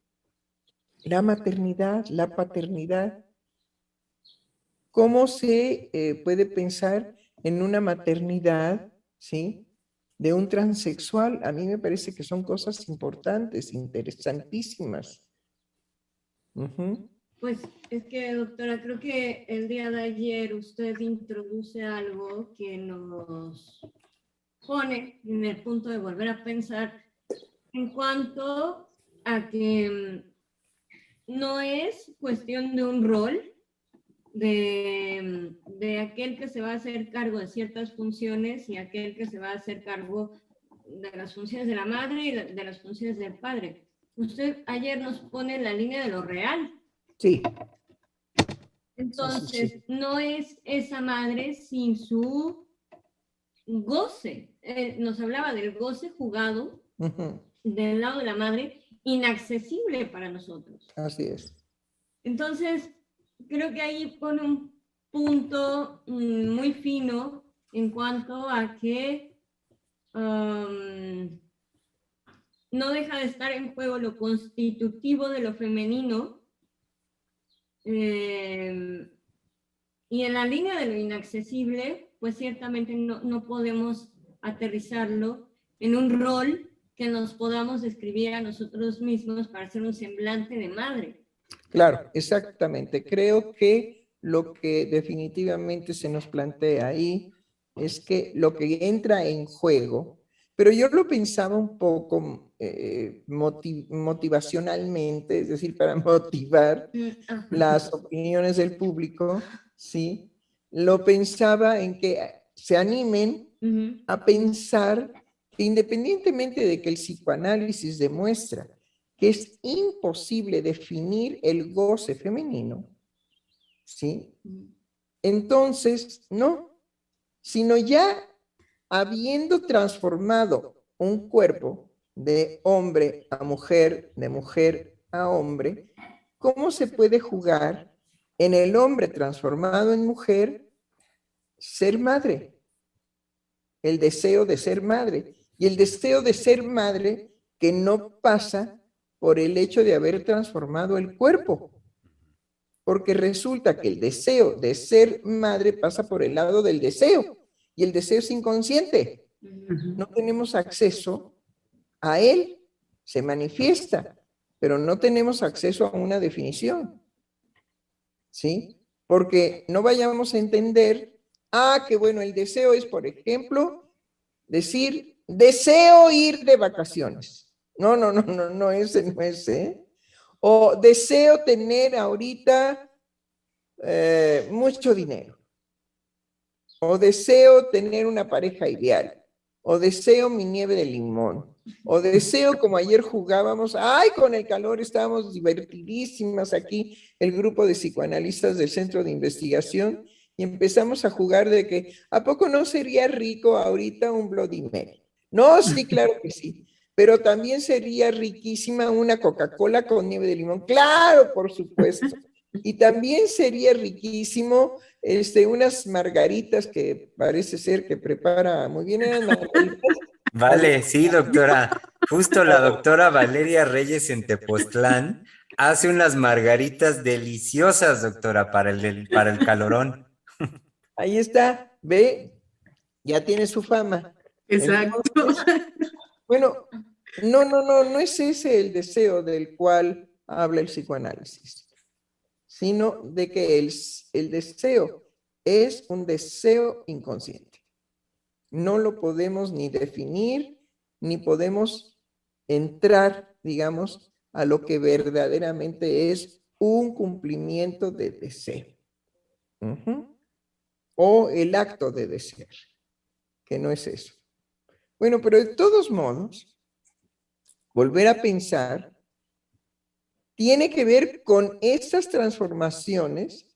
La maternidad, la paternidad. ¿Cómo se puede pensar en una maternidad, ¿sí?, de un transexual? A mí me parece que son cosas importantes, interesantísimas. Pues es que, doctora, creo que el día de ayer usted introduce algo que nos pone en el punto de volver a pensar en cuanto a que no es cuestión de un rol, de aquel que se va a hacer cargo de ciertas funciones y aquel que se va a hacer cargo de las funciones de la madre y de las funciones del padre. Usted ayer nos pone la línea de lo real. Sí. Entonces, Sí. no es esa madre sin su goce. Nos hablaba del goce jugado del lado de la madre, inaccesible para nosotros. Así es. Entonces, creo que ahí pone un punto muy fino en cuanto a que no deja de estar en juego lo constitutivo de lo femenino, y en la línea de lo inaccesible, pues ciertamente no podemos aterrizarlo en un rol que nos podamos describir a nosotros mismos para hacer un semblante de madre. Claro, exactamente. Creo que lo que definitivamente se nos plantea ahí es que lo que entra en juego, pero yo lo pensaba un poco motivacionalmente, es decir, para motivar las opiniones del público, ¿sí? Lo pensaba en que se animen a pensar que independientemente de que el psicoanálisis demuestra que es imposible definir el goce femenino, ¿sí? Entonces, no, sino ya habiendo transformado un cuerpo de hombre a mujer, de mujer a hombre, ¿cómo se puede jugar en el hombre transformado en mujer ser madre? El deseo de ser madre. Y el deseo de ser madre que no pasa por el hecho de haber transformado el cuerpo. Porque resulta que el deseo de ser madre pasa por el lado del deseo. Y el deseo es inconsciente. No tenemos acceso a él. Se manifiesta, pero no tenemos acceso a una definición. ¿Sí? Porque no vayamos a entender, que bueno, el deseo es, por ejemplo, decir, deseo ir de vacaciones. No, ese no es, ¿eh? O deseo tener ahorita mucho dinero. O deseo tener una pareja ideal. O deseo mi nieve de limón. O deseo, como ayer jugábamos, con el calor estábamos divertidísimas aquí, el grupo de psicoanalistas del Centro de Investigación, y empezamos a jugar de que, ¿a poco no sería rico ahorita un Bloody Mary? No, sí, claro que sí. Pero también sería riquísima una Coca-Cola con nieve de limón. Claro, por supuesto. Y también sería riquísimo unas margaritas que parece ser que prepara muy bien. Vale, sí, doctora. Justo la doctora Valeria Reyes en Tepoztlán hace unas margaritas deliciosas, doctora, para el calorón. Ahí está, ve, ya tiene su fama. Exacto. Entonces, bueno, no es ese el deseo del cual habla el psicoanálisis, sino de que el deseo es un deseo inconsciente. No lo podemos ni definir, ni podemos entrar, digamos, a lo que verdaderamente es un cumplimiento de deseo. O el acto de desear, que no es eso. Bueno, pero de todos modos, volver a pensar tiene que ver con estas transformaciones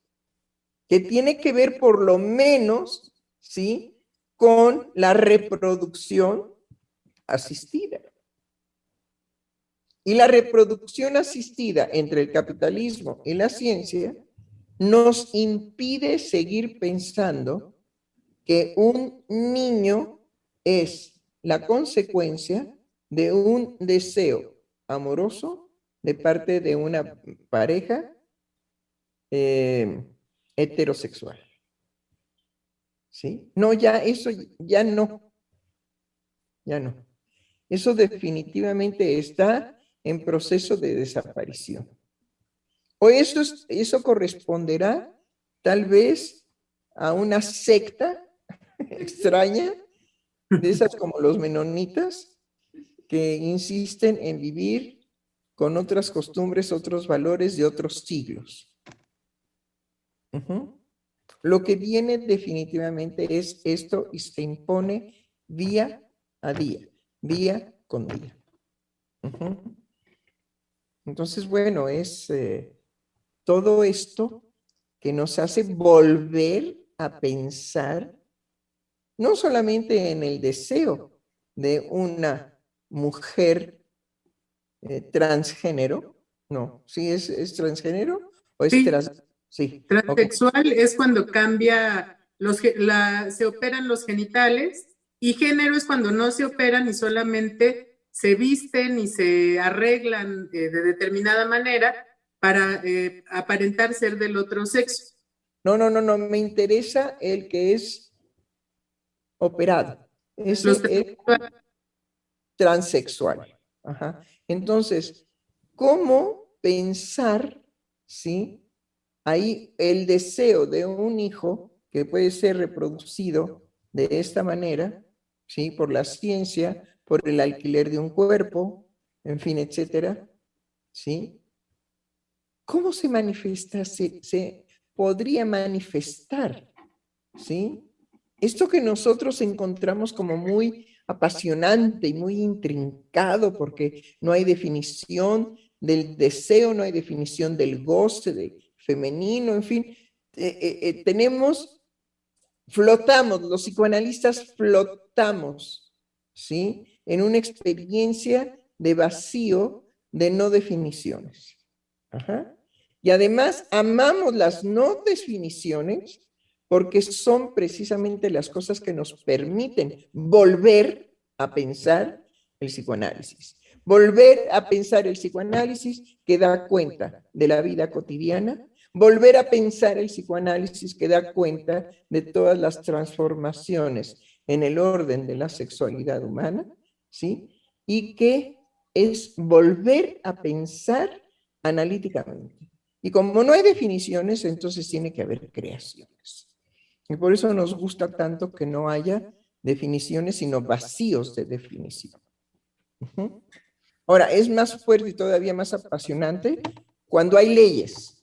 que tiene que ver por lo menos, ¿sí?, con la reproducción asistida. Y la reproducción asistida entre el capitalismo y la ciencia nos impide seguir pensando que un niño es la consecuencia de un deseo amoroso de parte de una pareja heterosexual. ¿Sí? No, ya eso, ya no. Ya no. Eso definitivamente está en proceso de desaparición. O eso corresponderá tal vez a una secta extraña, de esas como los menonitas, que insisten en vivir con otras costumbres, otros valores de otros siglos. Ujú. Lo que viene definitivamente es esto y se impone día a día con día. Ujú. Entonces, bueno, es todo esto que nos hace volver a pensar no solamente en el deseo de una mujer transgénero, no, ¿sí es transgénero o es Sí, trans? Sí, ok. transexual es cuando cambia, se operan los genitales, y género es cuando no se operan y solamente se visten y se arreglan de determinada manera para aparentar ser del otro sexo. No, me interesa el que es operado. Los Ese es transexuales, transexual. Ajá. Entonces, ¿cómo pensar, sí? Ahí el deseo de un hijo que puede ser reproducido de esta manera, ¿sí? Por la ciencia, por el alquiler de un cuerpo, en fin, etcétera, ¿sí? ¿Cómo se manifiesta? Se podría manifestar, ¿sí? Esto que nosotros encontramos como muy apasionante y muy intrincado, porque no hay definición del deseo, no hay definición del goce de femenino, en fin, flotamos, los psicoanalistas flotamos, ¿sí? En una experiencia de vacío, de no definiciones. Ajá. Y además amamos las no definiciones porque son precisamente las cosas que nos permiten volver a pensar el psicoanálisis. Volver a pensar el psicoanálisis que da cuenta de la vida cotidiana, volver a pensar el psicoanálisis que da cuenta de todas las transformaciones en el orden de la sexualidad humana, ¿sí? Y que es volver a pensar analíticamente. Y como no hay definiciones, entonces tiene que haber creaciones. Y por eso nos gusta tanto que no haya definiciones, sino vacíos de definición. Uh-huh. Ahora, es más fuerte y todavía más apasionante cuando hay leyes.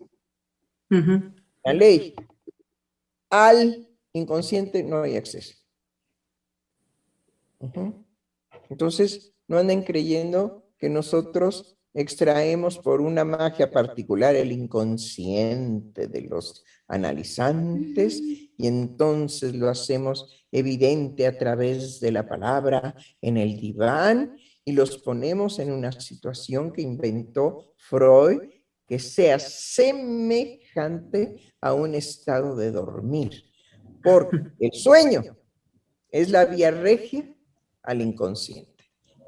uh-huh. La ley al inconsciente no hay acceso. Uh-huh. Entonces, no anden creyendo que nosotros extraemos por una magia particular el inconsciente de los analizantes y entonces lo hacemos evidente a través de la palabra en el diván y los ponemos en una situación que inventó Freud que sea semejante a un estado de dormir, porque el sueño es la vía regia al inconsciente.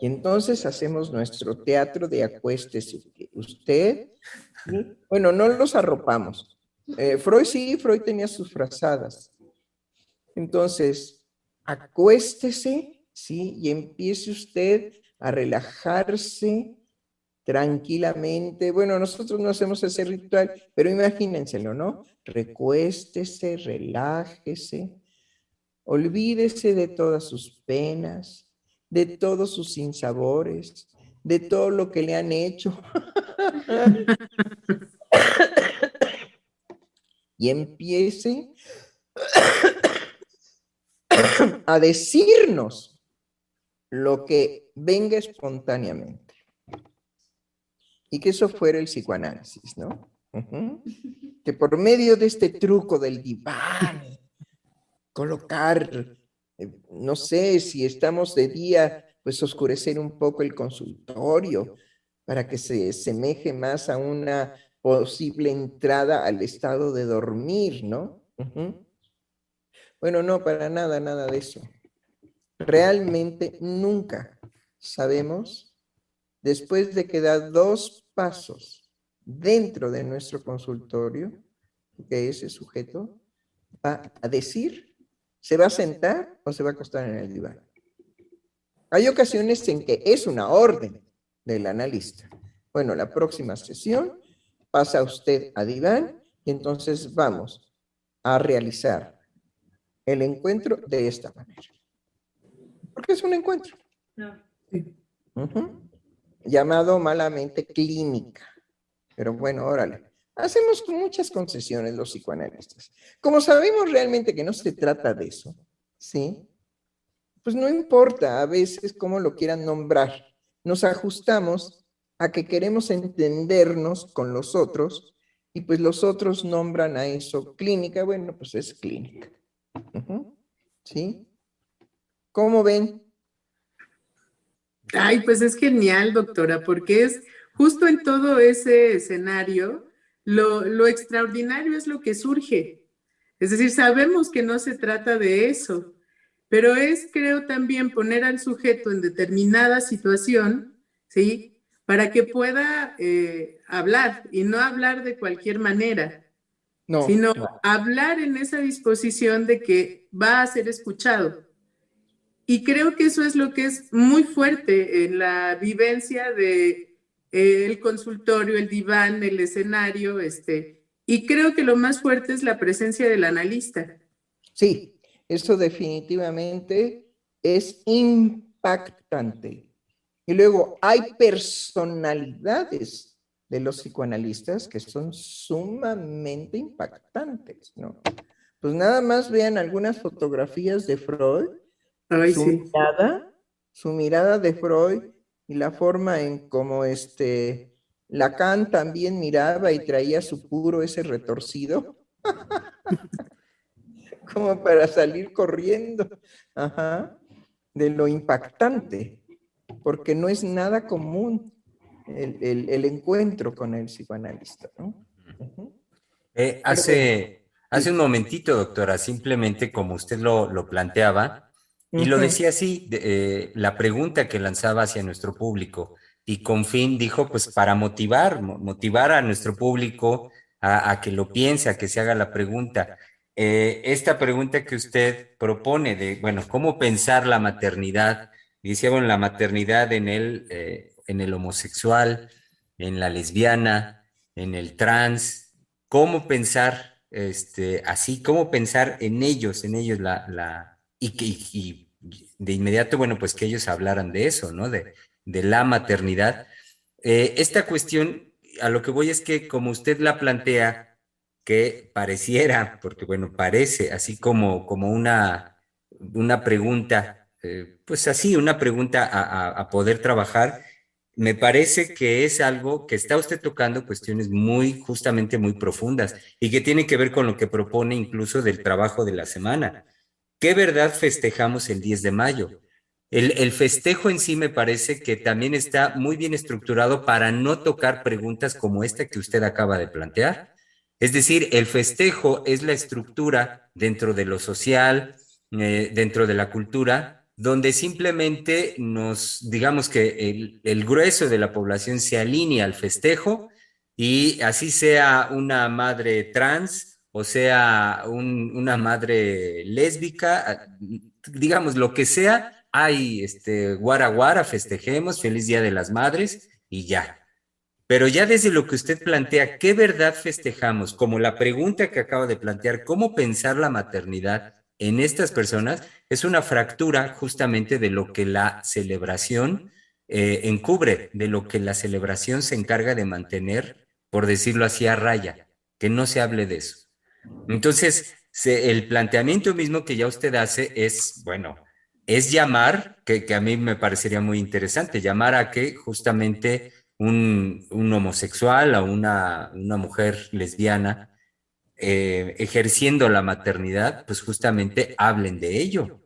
Y entonces hacemos nuestro teatro de acuéstese usted. ¿Sí? Bueno, no los arropamos. Freud sí, Freud tenía sus frazadas. Entonces, acuéstese, ¿sí? Y empiece usted a relajarse tranquilamente. Bueno, nosotros no hacemos ese ritual, pero imagínenselo, ¿no? Recuéstese, relájese. Olvídese de todas sus penas, de todos sus sinsabores, de todo lo que le han hecho. Y empiece a decirnos lo que venga espontáneamente. Y que eso fuera el psicoanálisis, ¿no? Que por medio de este truco del diván, colocar, no sé, si estamos de día, pues oscurecer un poco el consultorio para que se semeje más a una posible entrada al estado de dormir, ¿no? Bueno, no, para nada, nada de eso. Realmente nunca sabemos, después de que da 2 pasos dentro de nuestro consultorio, que ese sujeto va a decir, ¿se va a sentar o se va a acostar en el diván? Hay ocasiones en que es una orden del analista. Bueno, la próxima sesión pasa usted a diván y entonces vamos a realizar el encuentro de esta manera. Porque es un encuentro. No. Llamado malamente clínica. Pero bueno, órale, hacemos muchas concesiones los psicoanalistas. Como sabemos realmente que no se trata de eso, ¿sí? Pues no importa a veces cómo lo quieran nombrar. Nos ajustamos a que queremos entendernos con los otros y pues los otros nombran a eso clínica. Bueno, pues es clínica. ¿Sí? ¿Cómo ven? Ay, pues es genial, doctora, porque es justo en todo ese escenario, lo extraordinario es lo que surge. Es decir, sabemos que no se trata de eso, pero es, creo, también poner al sujeto en determinada situación, ¿sí? Para que pueda hablar y no hablar de cualquier manera, No, sino no. hablar en esa disposición de que va a ser escuchado. Y creo que eso es lo que es muy fuerte en la vivencia de el consultorio, el diván, el escenario, y creo que lo más fuerte es la presencia del analista. Sí, eso definitivamente es impactante. Y luego hay personalidades de los psicoanalistas que son sumamente impactantes, ¿no? Pues nada más vean algunas fotografías de Freud, Ay, sí. su mirada de Freud y la forma en cómo Lacan también miraba y traía su puro ese retorcido, como para salir corriendo, ajá, de lo impactante, porque no es nada común el encuentro con el psicoanalista, ¿no? Uh-huh. Hace un momentito, doctora, simplemente como usted lo planteaba, y lo decía así, la pregunta que lanzaba hacia nuestro público, y con fin dijo, pues para motivar a nuestro público a que lo piense, a que se haga la pregunta. Esta pregunta que usted propone de, bueno, ¿cómo pensar la maternidad? Y decía, bueno, la maternidad en el homosexual, en la lesbiana, en el trans, cómo pensar así, cómo pensar en ellos y de inmediato, bueno, pues que ellos hablaran de eso, ¿no? De la maternidad. Esta cuestión, a lo que voy es que como usted la plantea, que pareciera, porque bueno, parece así como una pregunta, pues así, una pregunta a poder trabajar, me parece que es algo que está usted tocando cuestiones muy, justamente muy profundas y que tienen que ver con lo que propone incluso del trabajo de la semana. ¿Qué verdad festejamos el 10 de mayo? El festejo en sí me parece que también está muy bien estructurado para no tocar preguntas como esta que usted acaba de plantear. Es decir, el festejo es la estructura dentro de lo social, dentro de la cultura, donde simplemente digamos que el grueso de la población se alinea al festejo y así sea una madre trans o sea una madre lésbica, digamos lo que sea, hay guara guara, festejemos, feliz Día de las Madres y ya. Pero ya desde lo que usted plantea, ¿qué verdad festejamos? Como la pregunta que acaba de plantear, ¿cómo pensar la maternidad en estas personas? Es una fractura justamente de lo que la celebración encubre, de lo que la celebración se encarga de mantener, por decirlo así, a raya, que no se hable de eso. Entonces, el planteamiento mismo que ya usted hace es, bueno, es llamar, que a mí me parecería muy interesante, llamar a que justamente un homosexual o una mujer lesbiana ejerciendo la maternidad, pues justamente hablen de ello,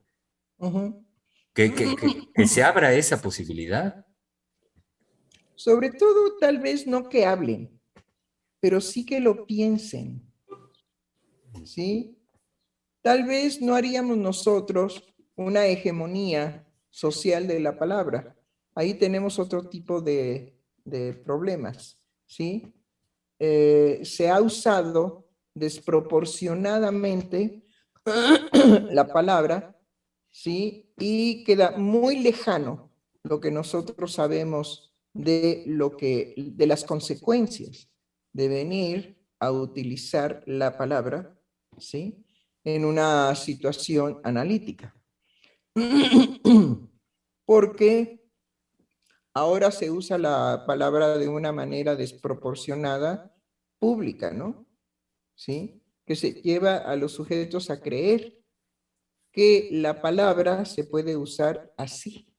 Uh-huh. que se abra esa posibilidad. Sobre todo, tal vez no que hablen, pero sí que lo piensen, ¿sí? Tal vez no haríamos nosotros una hegemonía social de la palabra. Ahí tenemos otro tipo de problemas, ¿sí? Se ha usado desproporcionadamente la palabra, ¿sí? Y queda muy lejano lo que nosotros sabemos de las consecuencias de venir a utilizar la palabra, ¿sí? En una situación analítica. Porque ahora se usa la palabra de una manera desproporcionada pública, ¿no? ¿Sí? Que se lleva a los sujetos a creer que la palabra se puede usar así,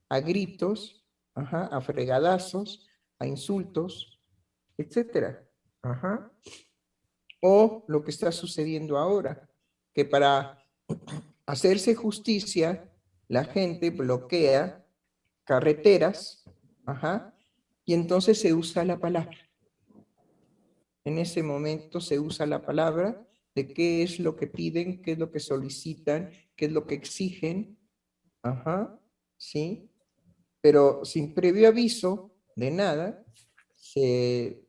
a gritos, a fregadazos, a insultos, etcétera. O lo que está sucediendo ahora, que para hacerse justicia, la gente bloquea carreteras, y entonces se usa la palabra. En ese momento se usa la palabra de qué es lo que piden, qué es lo que solicitan, qué es lo que exigen, ¿sí? Pero sin previo aviso de nada, se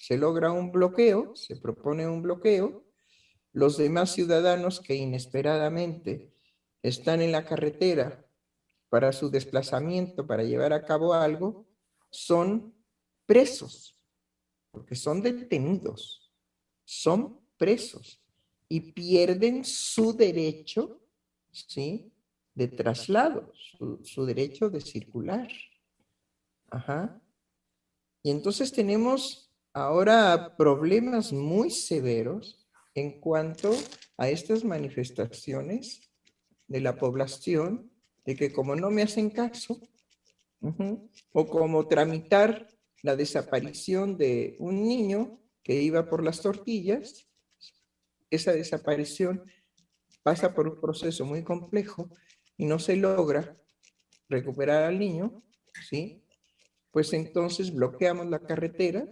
logra un bloqueo, se propone un bloqueo. Los demás ciudadanos que inesperadamente están en la carretera para su desplazamiento, para llevar a cabo algo, son presos, porque son detenidos, son presos y pierden su derecho, ¿sí?, de traslado, su derecho de circular. Y entonces tenemos ahora problemas muy severos en cuanto a estas manifestaciones de la población, de que como no me hacen caso, o como tramitar la desaparición de un niño que iba por las tortillas, esa desaparición pasa por un proceso muy complejo y no se logra recuperar al niño, ¿sí? Pues entonces bloqueamos la carretera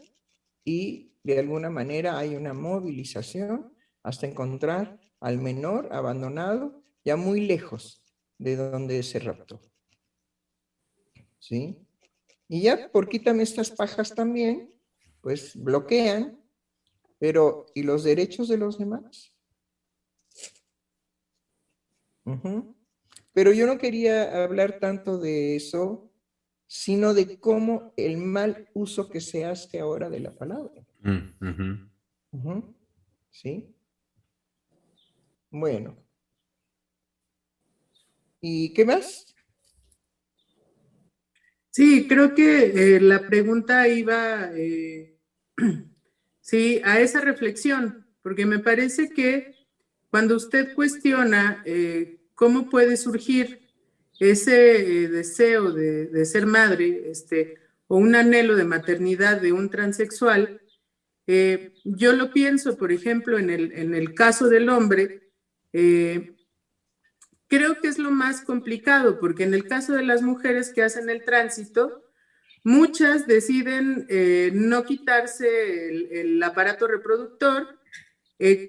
y de alguna manera hay una movilización hasta encontrar al menor abandonado ya muy lejos de donde se raptó. ¿Sí? Y ya por quítame estas pajas también, pues bloquean, pero ¿y los derechos de los demás? Pero yo no quería hablar tanto de eso, sino de cómo el mal uso que se hace ahora de la palabra. ¿Sí? Bueno. ¿Y qué más? Sí, creo que la pregunta iba, sí, a esa reflexión, porque me parece que cuando usted cuestiona cómo puede surgir ese deseo de ser madre, o un anhelo de maternidad de un transexual, yo lo pienso, por ejemplo, en el caso del hombre, creo que es lo más complicado, porque en el caso de las mujeres que hacen el tránsito, muchas deciden no quitarse el aparato reproductor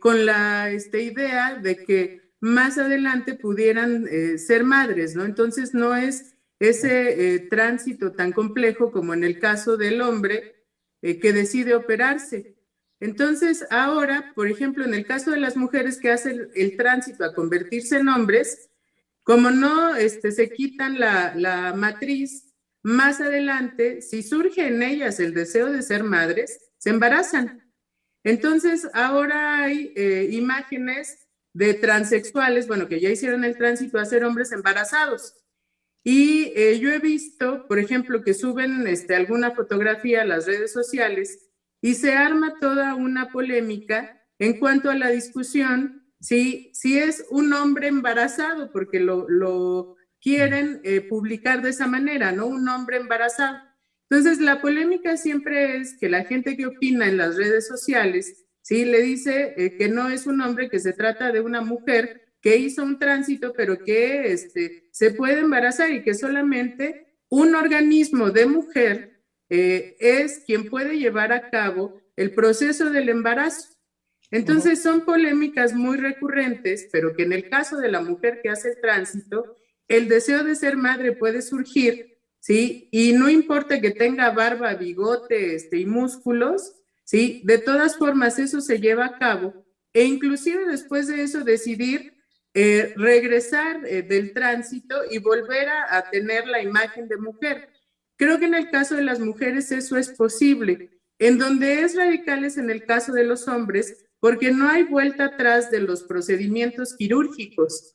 con la idea de que más adelante pudieran ser madres, ¿no? Entonces no es ese tránsito tan complejo como en el caso del hombre que decide operarse. Entonces ahora, por ejemplo, en el caso de las mujeres que hacen el tránsito a convertirse en hombres, como no se quitan la matriz, más adelante, si surge en ellas el deseo de ser madres, se embarazan. Entonces, ahora hay imágenes de transexuales, bueno, que ya hicieron el tránsito a ser hombres embarazados. Y yo he visto, por ejemplo, que suben alguna fotografía a las redes sociales y se arma toda una polémica en cuanto a la discusión si es un hombre embarazado, porque lo quieren publicar de esa manera, ¿no? Un hombre embarazado. Entonces, la polémica siempre es que la gente que opina en las redes sociales, ¿sí?, le dice que no es un hombre, que se trata de una mujer que hizo un tránsito, pero que se puede embarazar y que solamente un organismo de mujer es quien puede llevar a cabo el proceso del embarazo. Entonces son polémicas muy recurrentes, pero que en el caso de la mujer que hace el tránsito, el deseo de ser madre puede surgir, ¿sí? Y no importa que tenga barba, bigote y músculos, ¿sí? De todas formas eso se lleva a cabo e inclusive después de eso decidir regresar del tránsito y volver a tener la imagen de mujer. Creo que en el caso de las mujeres eso es posible. En donde es radical es en el caso de los hombres, porque no hay vuelta atrás de los procedimientos quirúrgicos.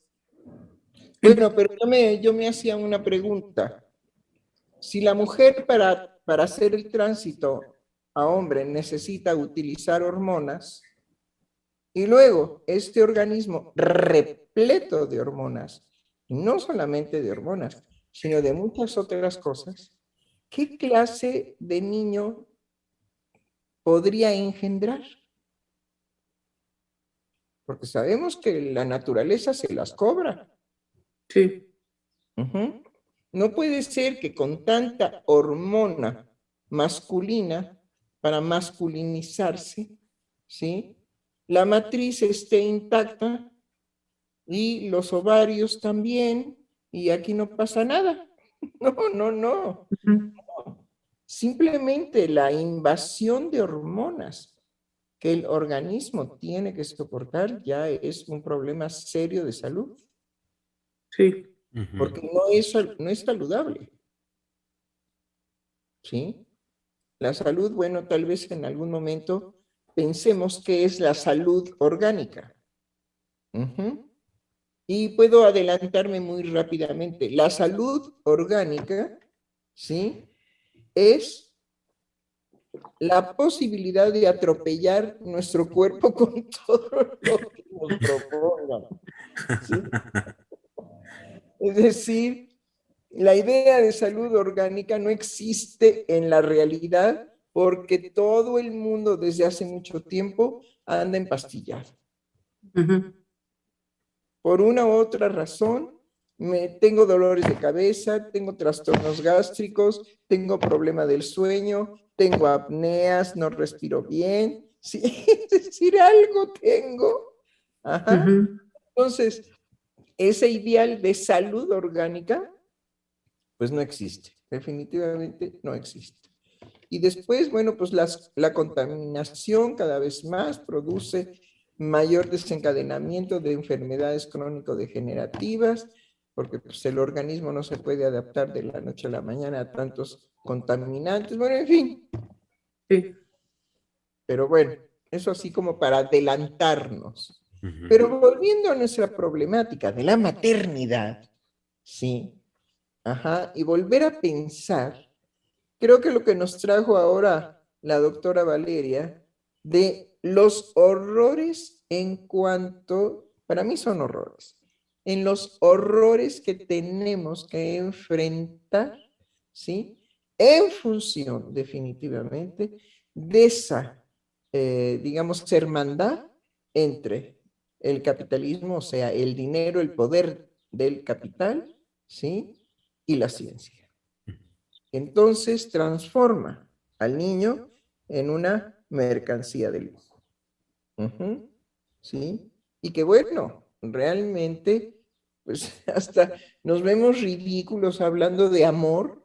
Bueno, pero yo me hacía una pregunta. Si la mujer para hacer el tránsito a hombre necesita utilizar hormonas y luego este organismo repleto de hormonas, no solamente de hormonas, sino de muchas otras cosas, ¿qué clase de niño podría engendrar? Porque sabemos que la naturaleza se las cobra. Sí. Uh-huh. No puede ser que con tanta hormona masculina para masculinizarse, ¿sí? La matriz esté intacta y los ovarios también, y aquí no pasa nada. No. Simplemente la invasión de hormonas que el organismo tiene que soportar ya es un problema serio de salud. Sí. Porque no es saludable. ¿Sí? La salud, bueno, tal vez en algún momento pensemos que es la salud orgánica. Uh-huh. Y puedo adelantarme muy rápidamente. La salud orgánica, ¿sí? Es la posibilidad de atropellar nuestro cuerpo con todo lo que nos propongan. ¿Sí? Es decir, la idea de salud orgánica no existe en la realidad porque todo el mundo desde hace mucho tiempo anda empastillado. Uh-huh. Por una u otra razón, tengo dolores de cabeza, tengo trastornos gástricos, tengo problema del sueño, tengo apneas, no respiro bien. ¿Sí? Es decir, algo tengo. Ajá. Uh-huh. Entonces, ese ideal de salud orgánica pues no existe, definitivamente no existe. Y después, bueno, pues la contaminación cada vez más produce mayor desencadenamiento de enfermedades crónico-degenerativas, porque pues, el organismo no se puede adaptar de la noche a la mañana a tantos contaminantes, bueno, en fin. Sí. Pero bueno, eso así como para adelantarnos. Pero volviendo a nuestra problemática de la maternidad, ¿sí? Ajá, y volver a pensar, creo que lo que nos trajo ahora la doctora Valeria, de los horrores en cuanto, para mí son horrores, en los horrores que tenemos que enfrentar, ¿sí? En función, definitivamente, de esa, digamos, hermandad entre el capitalismo, o sea, el dinero, el poder del capital, ¿sí? Y la ciencia. Entonces transforma al niño en una mercancía de lujo. Uh-huh. ¿Sí? Y que bueno, realmente, pues hasta nos vemos ridículos hablando de amor.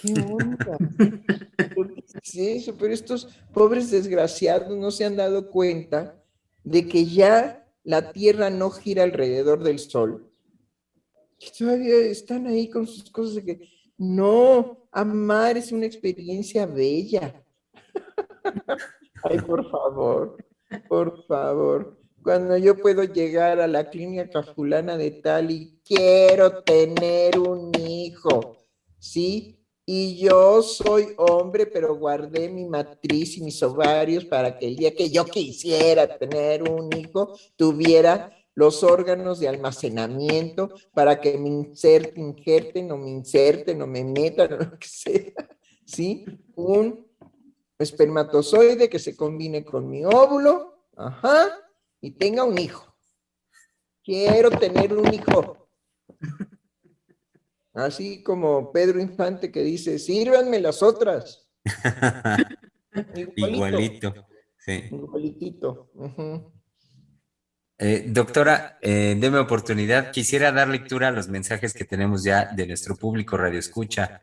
¿Qué onda? ¿Qué es eso? Pero estos pobres desgraciados no se han dado cuenta de que ya la Tierra no gira alrededor del Sol. Que todavía están ahí con sus cosas de que no, amar es una experiencia bella. Ay, por favor, por favor. Cuando yo puedo llegar a la clínica fulana de tal y quiero tener un hijo, ¿sí? Y yo soy hombre, pero guardé mi matriz y mis ovarios para que el día que yo quisiera tener un hijo, tuviera los órganos de almacenamiento para que me injerten o me inserten o me metan o lo que sea, ¿sí? Un espermatozoide que se combine con mi óvulo, ajá, y tenga un hijo. Quiero tener un hijo. Así como Pedro Infante que dice, sírvanme las otras. Igualito. Sí. Igualitito. Uh-huh. Doctora, deme oportunidad. Quisiera dar lectura a los mensajes que tenemos ya de nuestro público Radio Escucha.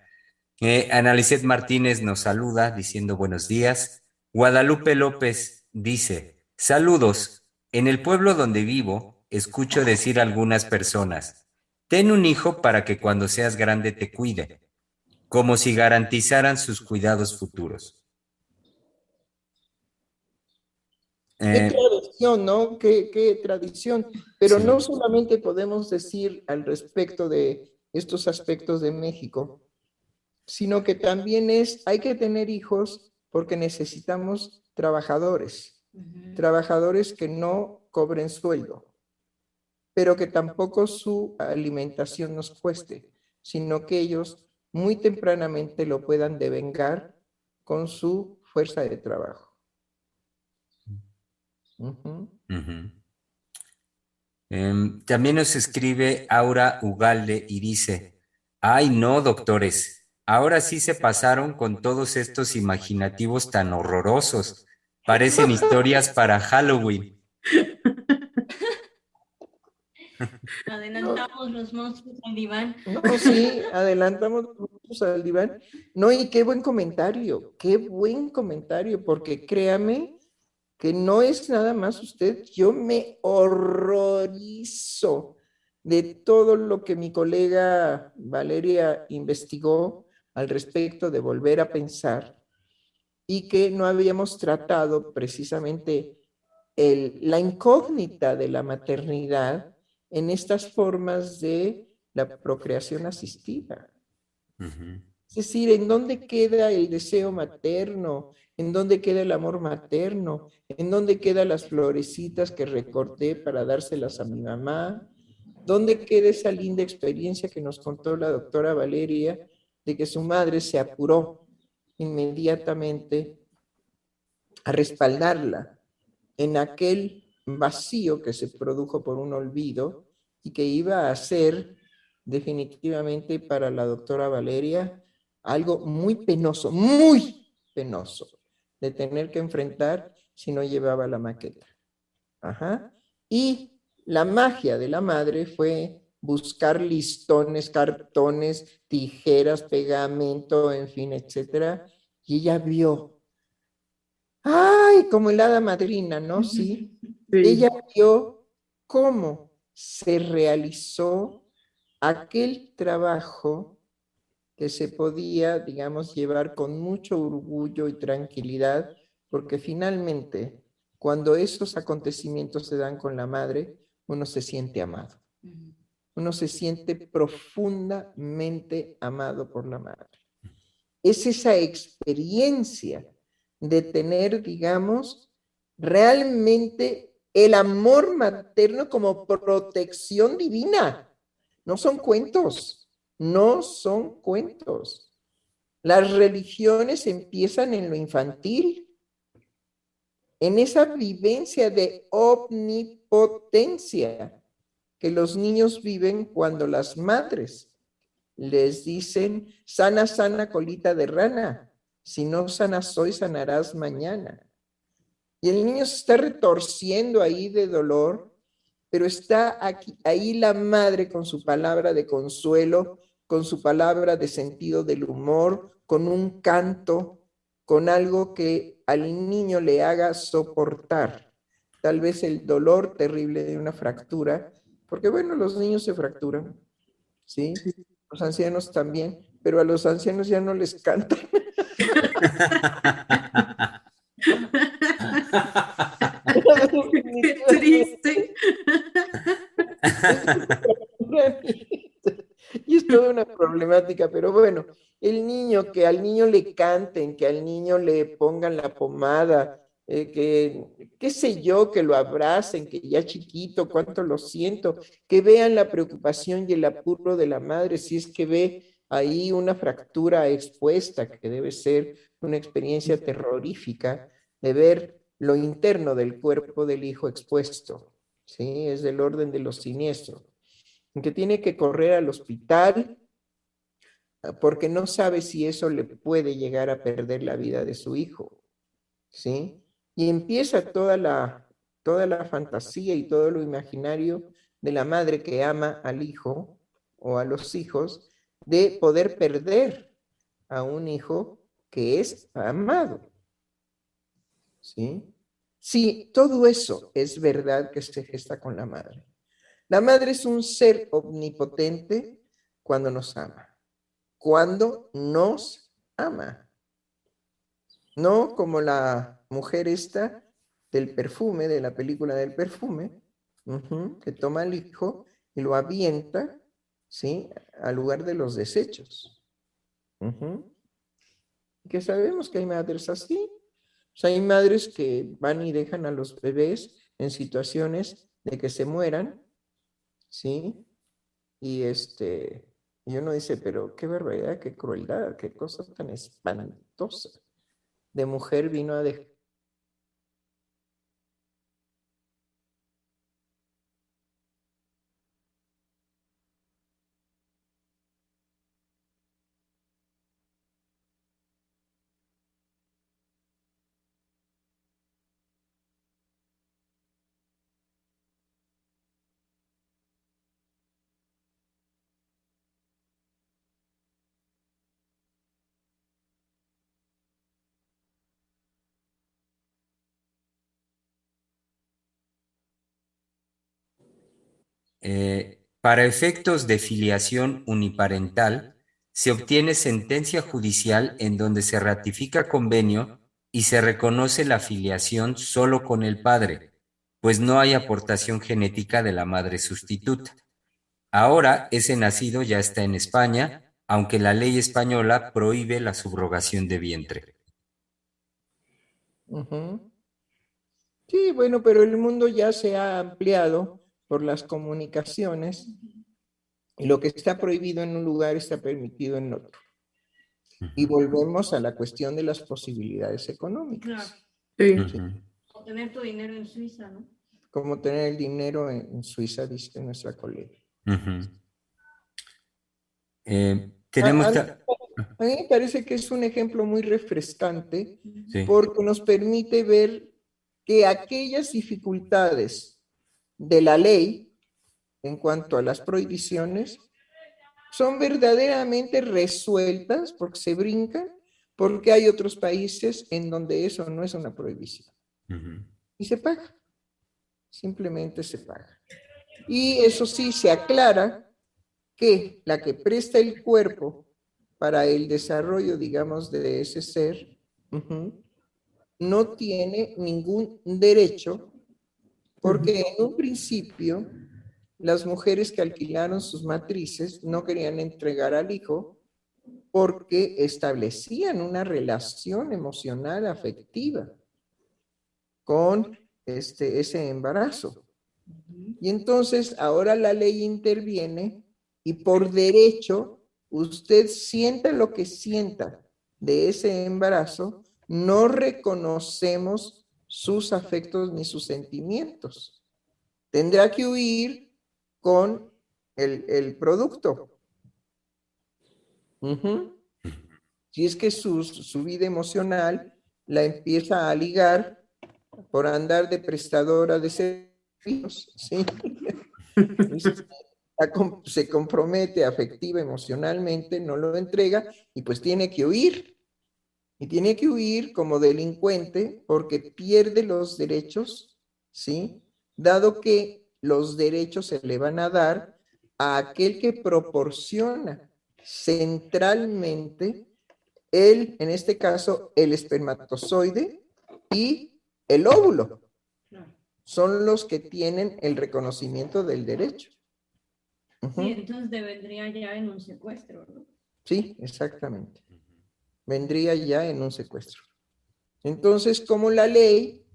Analicet Martínez nos saluda diciendo buenos días. Guadalupe López dice, saludos. En el pueblo donde vivo, escucho decir a algunas personas, ten un hijo para que cuando seas grande te cuide, como si garantizaran sus cuidados futuros. Qué tradición, ¿no? Qué tradición. Pero Sí. no solamente podemos decir al respecto de estos aspectos de México, sino que también hay que tener hijos porque necesitamos trabajadores, Ujú. trabajadores que no cobren sueldo, pero que tampoco su alimentación nos cueste, sino que ellos muy tempranamente lo puedan devengar con su fuerza de trabajo. Ujú. Ujú. También nos escribe Aura Ugalde y dice, ay no, doctores, ahora sí se pasaron con todos estos imaginativos tan horrorosos. Parecen historias para Halloween. No, Adelantamos los monstruos al diván. no, sí, adelantamos al diván. No, y qué buen comentario, porque créame que no es nada más usted, yo me horrorizo de todo lo que mi colega Valeria investigó al respecto de volver a pensar y que no habíamos tratado precisamente la incógnita de la maternidad en estas formas de la procreación asistida. Ujú. Es decir, ¿en dónde queda el deseo materno? ¿En dónde queda el amor materno? ¿En dónde quedan las florecitas que recorté para dárselas a mi mamá? ¿Dónde queda esa linda experiencia que nos contó la doctora Valeria de que su madre se apuró inmediatamente a respaldarla en aquel vacío que se produjo por un olvido y que iba a ser definitivamente para la doctora Valeria algo muy penoso de tener que enfrentar si no llevaba la maqueta? Ajá. Y la magia de la madre fue buscar listones, cartones, tijeras, pegamento, en fin, etcétera. Y ella vio, ay, como el hada madrina, ¿no? Sí. Sí. Ella vio cómo se realizó aquel trabajo que se podía, digamos, llevar con mucho orgullo y tranquilidad, porque finalmente, cuando esos acontecimientos se dan con la madre, uno se siente amado. Uno se siente profundamente amado por la madre. Es esa experiencia de tener, digamos, realmente el amor materno como protección divina. No son cuentos, no son cuentos. Las religiones empiezan en lo infantil, en esa vivencia de omnipotencia que los niños viven cuando las madres les dicen, sana, sana colita de rana, si no sana soy, sanarás mañana. Y el niño se está retorciendo ahí de dolor, pero está aquí, ahí la madre con su palabra de consuelo, con su palabra de sentido del humor, con un canto, con algo que al niño le haga soportar tal vez el dolor terrible de una fractura, porque bueno, los niños se fracturan, ¿sí? Los ancianos también, pero a los ancianos ya no les cantan. Qué triste. Y es toda una problemática, pero bueno, el niño, que al niño le canten, que al niño le pongan la pomada, que, qué sé yo, que lo abracen, que ya chiquito, cuánto lo siento, que vean la preocupación y el apuro de la madre si es que ve ahí una fractura expuesta, que debe ser una experiencia terrorífica de ver lo interno del cuerpo del hijo expuesto, ¿sí? Es del orden de los siniestros, en que tiene que correr al hospital porque no sabe si eso le puede llegar a perder la vida de su hijo, ¿sí? Y empieza toda la fantasía y todo lo imaginario de la madre que ama al hijo o a los hijos de poder perder a un hijo que es amado, ¿sí? Sí, todo eso es verdad que se gesta con la madre. La madre es un ser omnipotente cuando nos ama. Cuando nos ama. No como la mujer esta del perfume, de la película del perfume, que toma al hijo y lo avienta, ¿sí? Al lugar de los desechos. Que sabemos que hay madres así. O sea, hay madres que van y dejan a los bebés en situaciones de que se mueran, ¿sí? Y y uno dice, pero qué barbaridad, qué crueldad, qué cosa tan espantosa. De mujer vino a dejar. Para efectos de filiación uniparental, se obtiene sentencia judicial en donde se ratifica convenio y se reconoce la filiación solo con el padre, pues no hay aportación genética de la madre sustituta. Ahora, ese nacido ya está en España, aunque la ley española prohíbe la subrogación de vientre. Ujú. Sí, bueno, pero el mundo ya se ha ampliado por las comunicaciones y lo que está prohibido en un lugar está permitido en otro. Y volvemos a la cuestión de las posibilidades Claro. económicas. Sí. O tener tu dinero en Suiza, ¿no? Como tener el dinero en Suiza, dice nuestra colega. Tenemos... A mí me parece que es un ejemplo muy refrescante Sí. porque nos permite ver que aquellas dificultades de la ley en cuanto a las prohibiciones son verdaderamente resueltas porque se brincan, porque hay otros países en donde eso no es una prohibición. Y se paga, simplemente se paga. Y eso sí, se aclara que la que presta el cuerpo para el desarrollo, digamos, de ese ser, no tiene ningún derecho, porque en un principio las mujeres que alquilaron sus matrices no querían entregar al hijo porque establecían una relación emocional afectiva con ese embarazo. Y entonces ahora la ley interviene y por derecho usted sienta lo que sienta de ese embarazo, no reconocemos sus afectos ni sus sentimientos. Tendrá que huir con el producto. Si es que su vida emocional la empieza a ligar por andar de prestadora de servicios, ¿sí? Se compromete afectiva, emocionalmente, no lo entrega y pues tiene que huir. Y tiene que huir como delincuente porque pierde los derechos, ¿sí? Dado que los derechos se le van a dar a aquel que proporciona centralmente en este caso, el espermatozoide y el óvulo. Son los que tienen el reconocimiento del derecho. Sí, entonces vendría ya en un secuestro, ¿no? Sí, exactamente. Vendría ya en un secuestro. Entonces, como la ley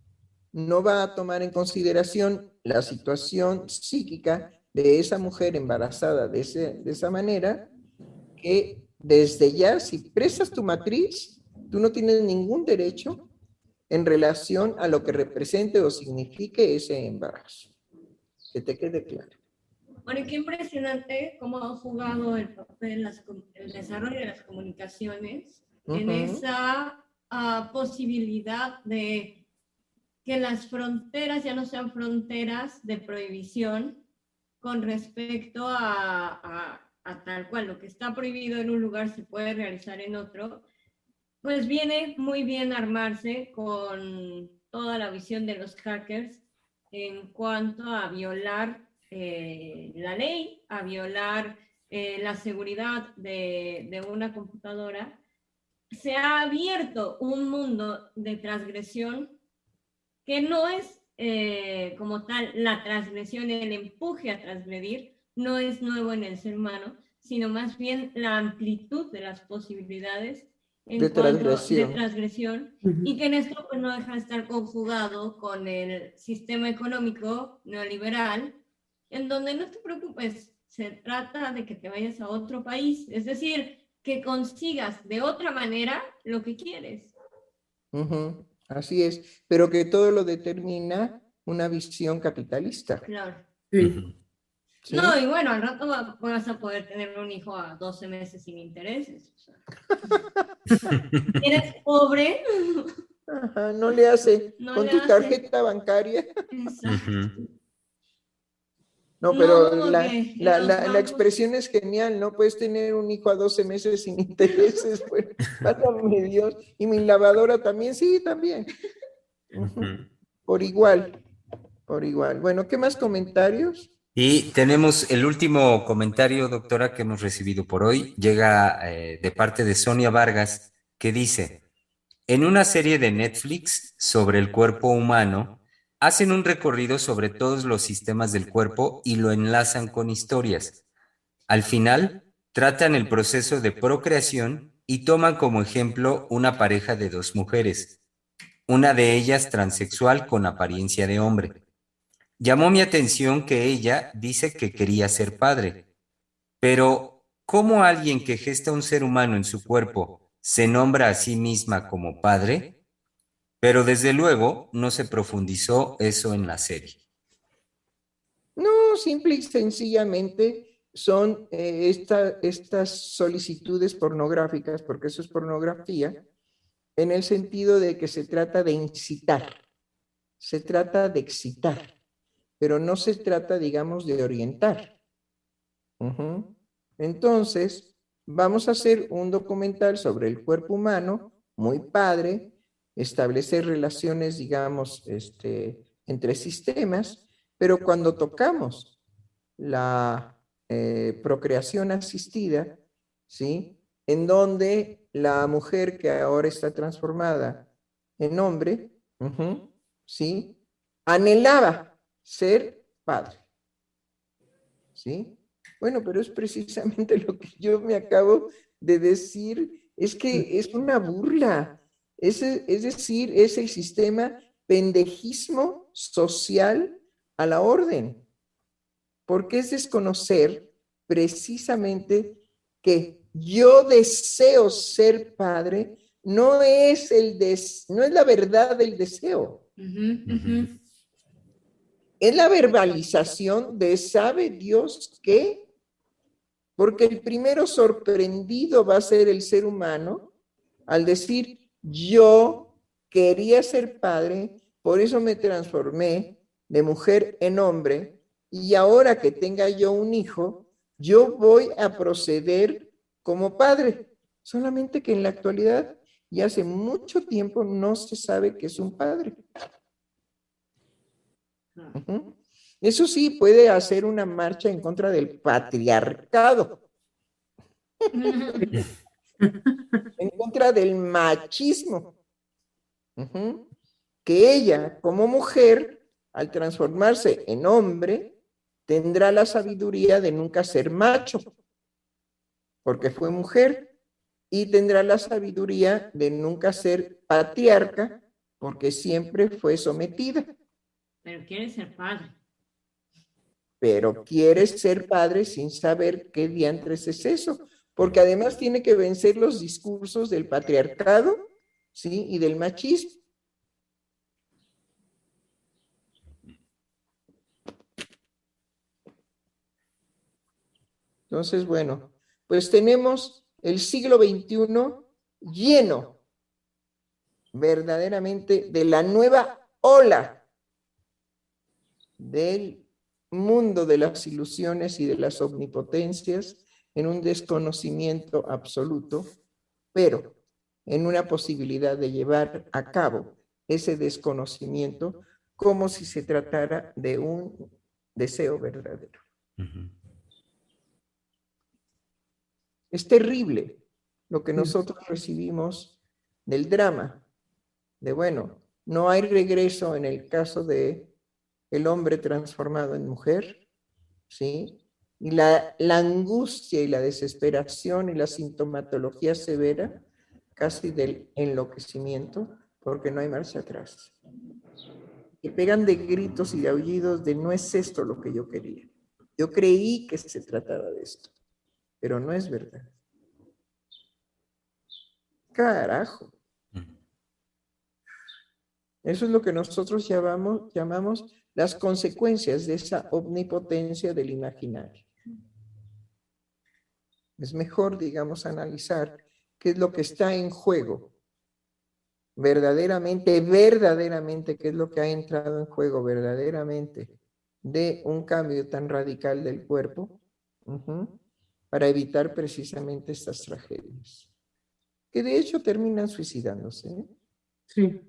no va a tomar en consideración la situación psíquica de esa mujer embarazada de esa manera, que desde ya, si prestas tu matriz, tú no tienes ningún derecho en relación a lo que represente o signifique ese embarazo. Que te quede claro. Bueno, y qué impresionante cómo ha jugado el papel el desarrollo de las comunicaciones en esa posibilidad de que las fronteras ya no sean fronteras de prohibición con respecto a tal cual, lo que está prohibido en un lugar se puede realizar en otro, pues viene muy bien armarse con toda la visión de los hackers en cuanto a violar la ley, a violar la seguridad de una computadora. Se ha abierto un mundo de transgresión que no es como tal la transgresión, el empuje a transgredir, no es nuevo en el ser humano, sino más bien la amplitud de las posibilidades en De cuanto de transgresión. transgresión, y que en esto pues no deja de estar conjugado con el sistema económico neoliberal, en donde no te preocupes, se trata de que te vayas a otro país, es decir, que consigas de otra manera lo que quieres. Ujú, así es, pero que todo lo determina una visión capitalista. Claro. Sí. ¿Sí? No, y bueno, al rato vas a poder tener un hijo a 12 meses sin intereses. O sea, eres pobre, Ajá, no le hace no con le tu hace. tarjeta bancaria. Exacto. No, No pero dudo la, que en la, los la, la bancos. expresión es genial, ¿no? Puedes tener un hijo a 12 meses sin intereses, pues, válgame Dios. Y mi lavadora también, sí, también. Ujú. Por igual, por igual. Bueno, ¿qué más comentarios? Y tenemos el último comentario, doctora, que hemos recibido por hoy. Llega de parte de Sonia Vargas, que dice, en una serie de Netflix sobre el cuerpo humano, hacen un recorrido sobre todos los sistemas del cuerpo y lo enlazan con historias. Al final, tratan el proceso de procreación y toman como ejemplo una pareja de dos mujeres, una de ellas transexual con apariencia de hombre. Llamó mi atención que ella dice que quería ser padre, pero ¿cómo alguien que gesta un ser humano en su cuerpo se nombra a sí misma como padre? Pero desde luego no se profundizó eso en la serie. No, simple y sencillamente son estas solicitudes pornográficas, porque eso es pornografía, en el sentido de que se trata de incitar, se trata de excitar, pero no se trata, digamos, de orientar. Ujú. Entonces, vamos a hacer un documental sobre el cuerpo humano, muy padre, establecer relaciones, digamos, entre sistemas, pero cuando tocamos la procreación asistida, ¿sí? En donde la mujer que ahora está transformada en hombre, ujú, ¿sí? Anhelaba ser padre, ¿sí? Bueno, pero es precisamente lo que yo me acabo de decir, es que es una burla, es decir, es el sistema pendejismo social a la orden, porque es desconocer precisamente que yo deseo ser padre, no es la verdad del deseo. Es la verbalización de sabe Dios qué, porque el primero sorprendido va a ser el ser humano al decir yo quería ser padre, por eso me transformé de mujer en hombre y ahora que tenga yo un hijo, yo voy a proceder como padre. Solamente que en la actualidad y hace mucho tiempo no se sabe qué es un padre. Uh-huh. Eso sí, puede hacer una marcha en contra del patriarcado, en contra del machismo, uh-huh, que ella, como mujer, al transformarse en hombre, tendrá la sabiduría de nunca ser macho, porque fue mujer, y tendrá la sabiduría de nunca ser patriarca, porque siempre fue sometida. Pero quiere ser padre. Pero quiere ser padre sin saber qué diantres es eso, porque además tiene que vencer los discursos del patriarcado, ¿sí? Y del machismo. Entonces, bueno, pues tenemos el siglo XXI lleno verdaderamente de la nueva ola del mundo de las ilusiones y de las omnipotencias en un desconocimiento absoluto, pero en una posibilidad de llevar a cabo ese desconocimiento como si se tratara de un deseo verdadero. Es terrible lo que nosotros recibimos del drama, de bueno, no hay regreso en el caso de el hombre transformado en mujer, ¿sí? Y la angustia y la desesperación y la sintomatología severa casi del enloquecimiento, porque no hay marcha atrás. Que pegan de gritos y de aullidos de no es esto lo que yo quería. Yo creí que se trataba de esto, pero no es verdad. Carajo. Eso es lo que nosotros llamamos las consecuencias de esa omnipotencia del imaginario. Es mejor, digamos, analizar qué es lo que está en juego. Verdaderamente, qué es lo que ha entrado en juego verdaderamente de un cambio tan radical del cuerpo, para evitar precisamente estas tragedias, que de hecho terminan suicidándose, ¿eh? Sí.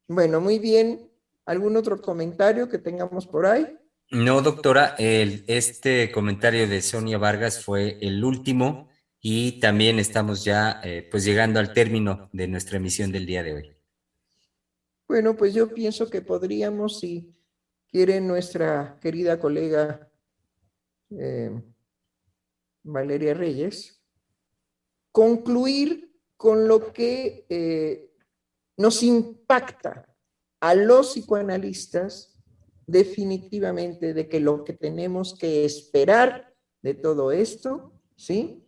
Bueno, muy bien. ¿Algún otro comentario que tengamos por ahí? No, doctora, este comentario de Sonia Vargas fue el último y también estamos ya pues llegando al término de nuestra emisión del día de hoy. Bueno, pues yo pienso que podríamos, si quiere nuestra querida colega Valeria Reyes, concluir con lo que nos impacta a los psicoanalistas definitivamente, de que lo que tenemos que esperar de todo esto, ¿sí?,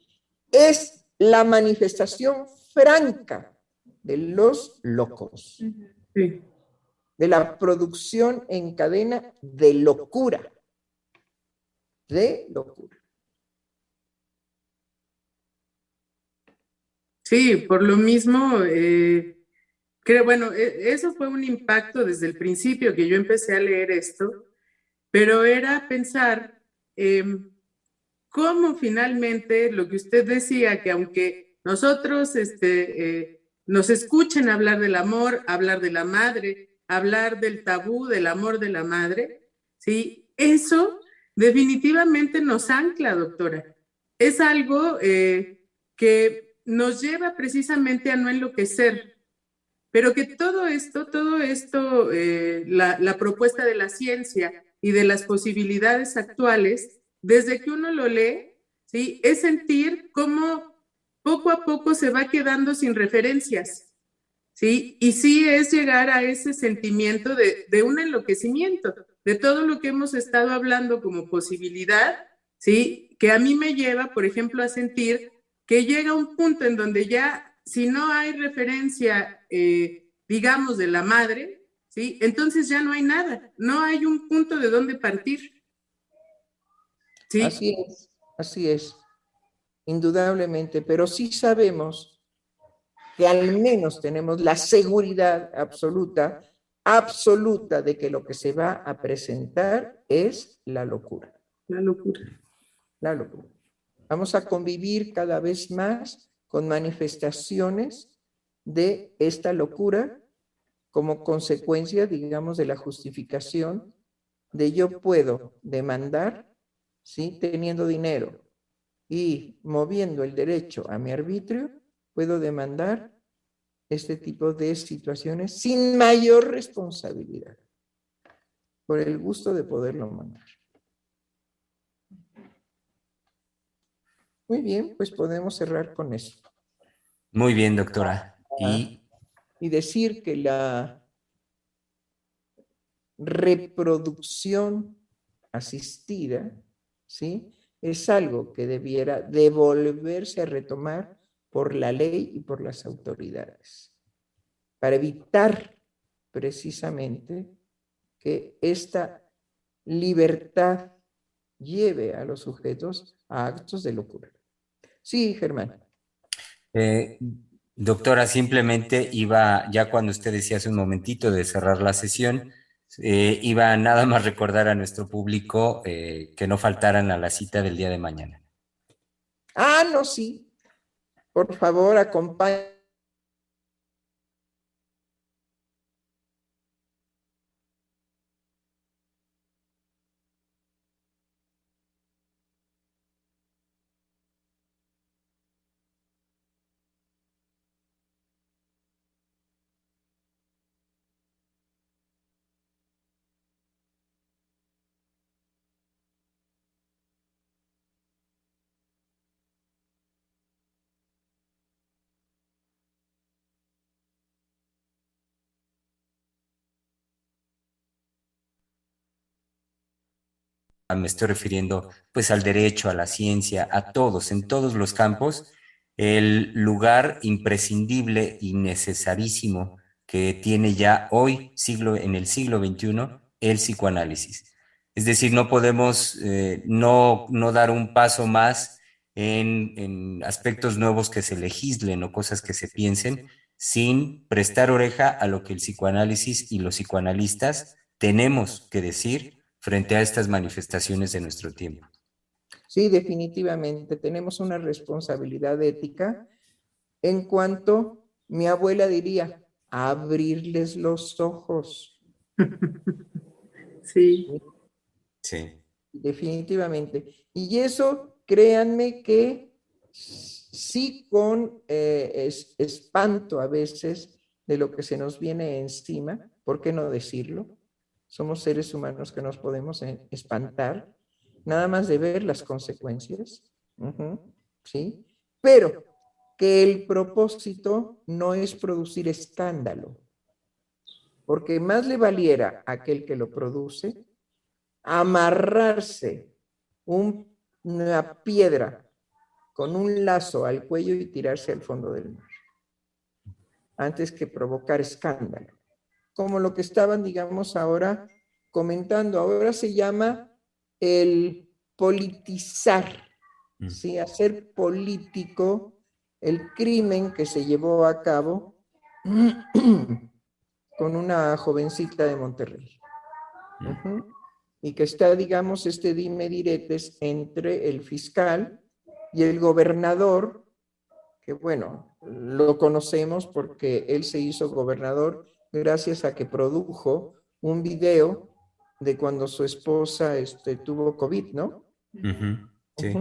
es la manifestación franca de los locos, Sí. de la producción en cadena de locura, de locura. Sí, por lo mismo, creo, bueno, eso fue un impacto desde el principio que yo empecé a leer esto, pero era pensar cómo finalmente lo que usted decía, que aunque nosotros nos escuchen hablar del amor, hablar de la madre, hablar del tabú del amor de la madre, ¿sí? Eso definitivamente nos ancla, doctora. Es algo que nos lleva precisamente a no enloquecer, pero que todo esto, la propuesta de la ciencia y de las posibilidades actuales, desde que uno lo lee, ¿sí?, es sentir cómo poco a poco se va quedando sin referencias, ¿sí? Y sí es llegar a ese sentimiento de un enloquecimiento, de todo lo que hemos estado hablando como posibilidad, ¿sí? Que a mí me lleva, por ejemplo, a sentir que llega un punto en donde ya, si no hay referencia, digamos, de la madre, ¿sí?, entonces ya no hay nada, no hay un punto de donde partir. ¿Sí? Así es, indudablemente, pero sí sabemos que al menos tenemos la seguridad absoluta, absoluta de que lo que se va a presentar es la locura. La locura. La locura. Vamos a convivir cada vez más con manifestaciones de esta locura como consecuencia, digamos, de la justificación de yo puedo demandar, ¿sí?, teniendo dinero y moviendo el derecho a mi arbitrio, puedo demandar este tipo de situaciones sin mayor responsabilidad, por el gusto de poderlo mandar. Muy bien, pues podemos cerrar con eso. Muy bien, doctora. Y decir que la reproducción asistida, ¿sí?, es algo que debiera devolverse a retomar por la ley y por las autoridades, para evitar precisamente que esta libertad lleve a los sujetos a actos de locura. Sí, Germán. Doctora, simplemente iba, ya cuando usted decía hace un momentito de cerrar la sesión, iba nada más recordar a nuestro público que no faltaran a la cita del día de mañana. Ah, no, sí. Por favor, acompáñenme. me estoy refiriendo pues al derecho, a la ciencia, a todos, en todos los campos, el lugar imprescindible y necesarísimo que tiene ya hoy, en el siglo XXI, el psicoanálisis. Es decir, no podemos no dar un paso más en aspectos nuevos que se legislen o cosas que se piensen sin prestar oreja a lo que el psicoanálisis y los psicoanalistas tenemos que decir frente a estas manifestaciones de nuestro tiempo. Sí, definitivamente tenemos una responsabilidad ética en cuanto mi abuela diría, abrirles los ojos. Sí. Sí. Definitivamente. Y eso, créanme que sí con espanto a veces de lo que se nos viene encima, ¿por qué no decirlo? Somos seres humanos que nos podemos espantar, nada más de ver las consecuencias, ¿sí? Pero que el propósito no es producir escándalo, porque más le valiera a aquel que lo produce amarrarse una piedra con un lazo al cuello y tirarse al fondo del mar, antes que provocar escándalo. Como lo que estaban, digamos, ahora comentando, ahora se llama el politizar, ¿sí? Hacer político el crimen que se llevó a cabo con una jovencita de Monterrey. Y que está, digamos, este dime diretes entre el fiscal y el gobernador, que bueno, lo conocemos porque él se hizo gobernador gracias a que produjo un video de cuando su esposa tuvo COVID, ¿no? Sí.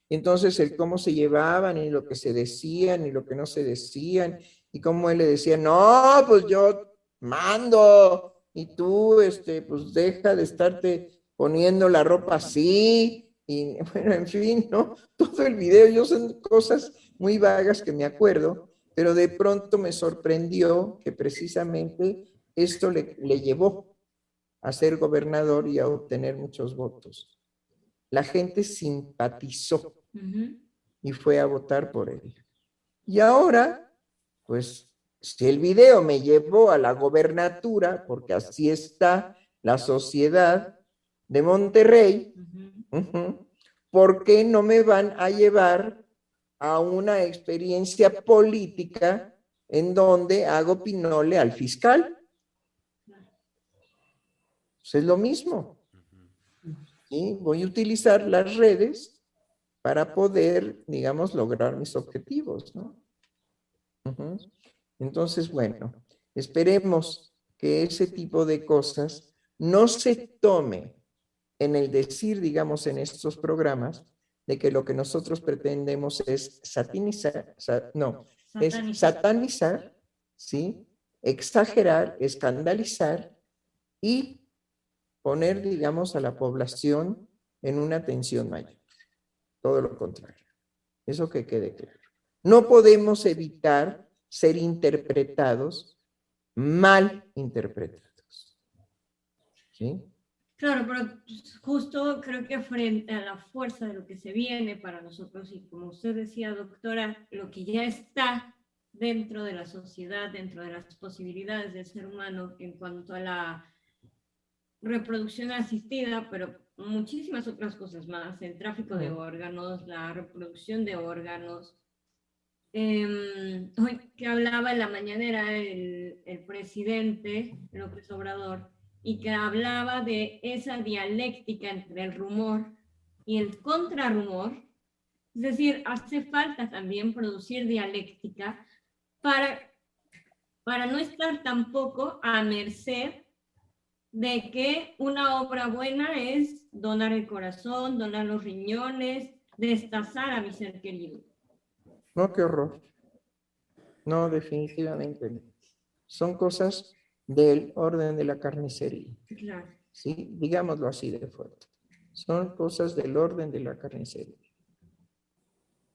Entonces, el cómo se llevaban y lo que se decían y lo que no se decían, y cómo él le decía, no, pues yo mando, y tú, pues deja de estarte poniendo la ropa así, y bueno, en fin, ¿no? Todo el video, yo son cosas muy vagas que me acuerdo, pero de pronto me sorprendió que precisamente esto le llevó a ser gobernador y a obtener muchos votos. La gente simpatizó y fue a votar por él. Y ahora, pues, si el video me llevó a la gobernatura, porque así está la sociedad de Monterrey, ¿por qué no me van a llevar a una experiencia política en donde hago pinole al fiscal? Pues es lo mismo. ¿Sí? Voy a utilizar las redes para poder, digamos, lograr mis objetivos, ¿no? Entonces, bueno, esperemos que ese tipo de cosas no se tome en el decir, digamos, en estos programas, de que lo que nosotros pretendemos es satanizar, ¿sí? Exagerar, escandalizar y poner, digamos, a la población en una tensión mayor. Todo lo contrario. Eso que quede claro. No podemos evitar ser interpretados, mal interpretados. ¿Sí? Claro, pero justo creo que frente a la fuerza de lo que se viene para nosotros, y como usted decía, doctora, lo que ya está dentro de la sociedad, dentro de las posibilidades del ser humano en cuanto a la reproducción asistida, pero muchísimas otras cosas más, el tráfico de órganos, la reproducción de órganos. Hoy que hablaba en la mañanera el presidente López Obrador, y que hablaba de esa dialéctica entre el rumor y el contrarrumor. Es decir, hace falta también producir dialéctica para no estar tampoco a merced de que una obra buena es donar el corazón, donar los riñones, destazar a mi ser querido. No, qué horror. No, definitivamente no. Son cosas del orden de la carnicería. Claro. ¿Sí? Digámoslo así de fuerte. Son cosas del orden de la carnicería.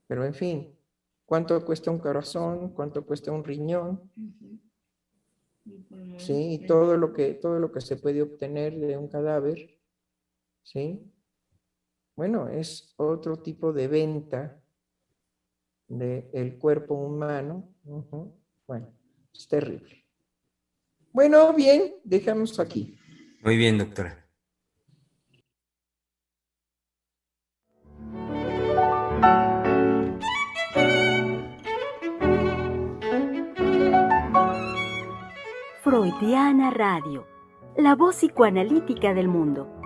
Pero en fin, ¿cuánto cuesta un corazón? ¿Cuánto cuesta un riñón? ¿Sí? Y todo lo que se puede obtener de un cadáver, ¿sí? Bueno, es otro tipo de venta del cuerpo humano. Bueno, es terrible. Bueno, bien, dejamos aquí. Muy bien, doctora. Freudiana Radio, la voz psicoanalítica del mundo.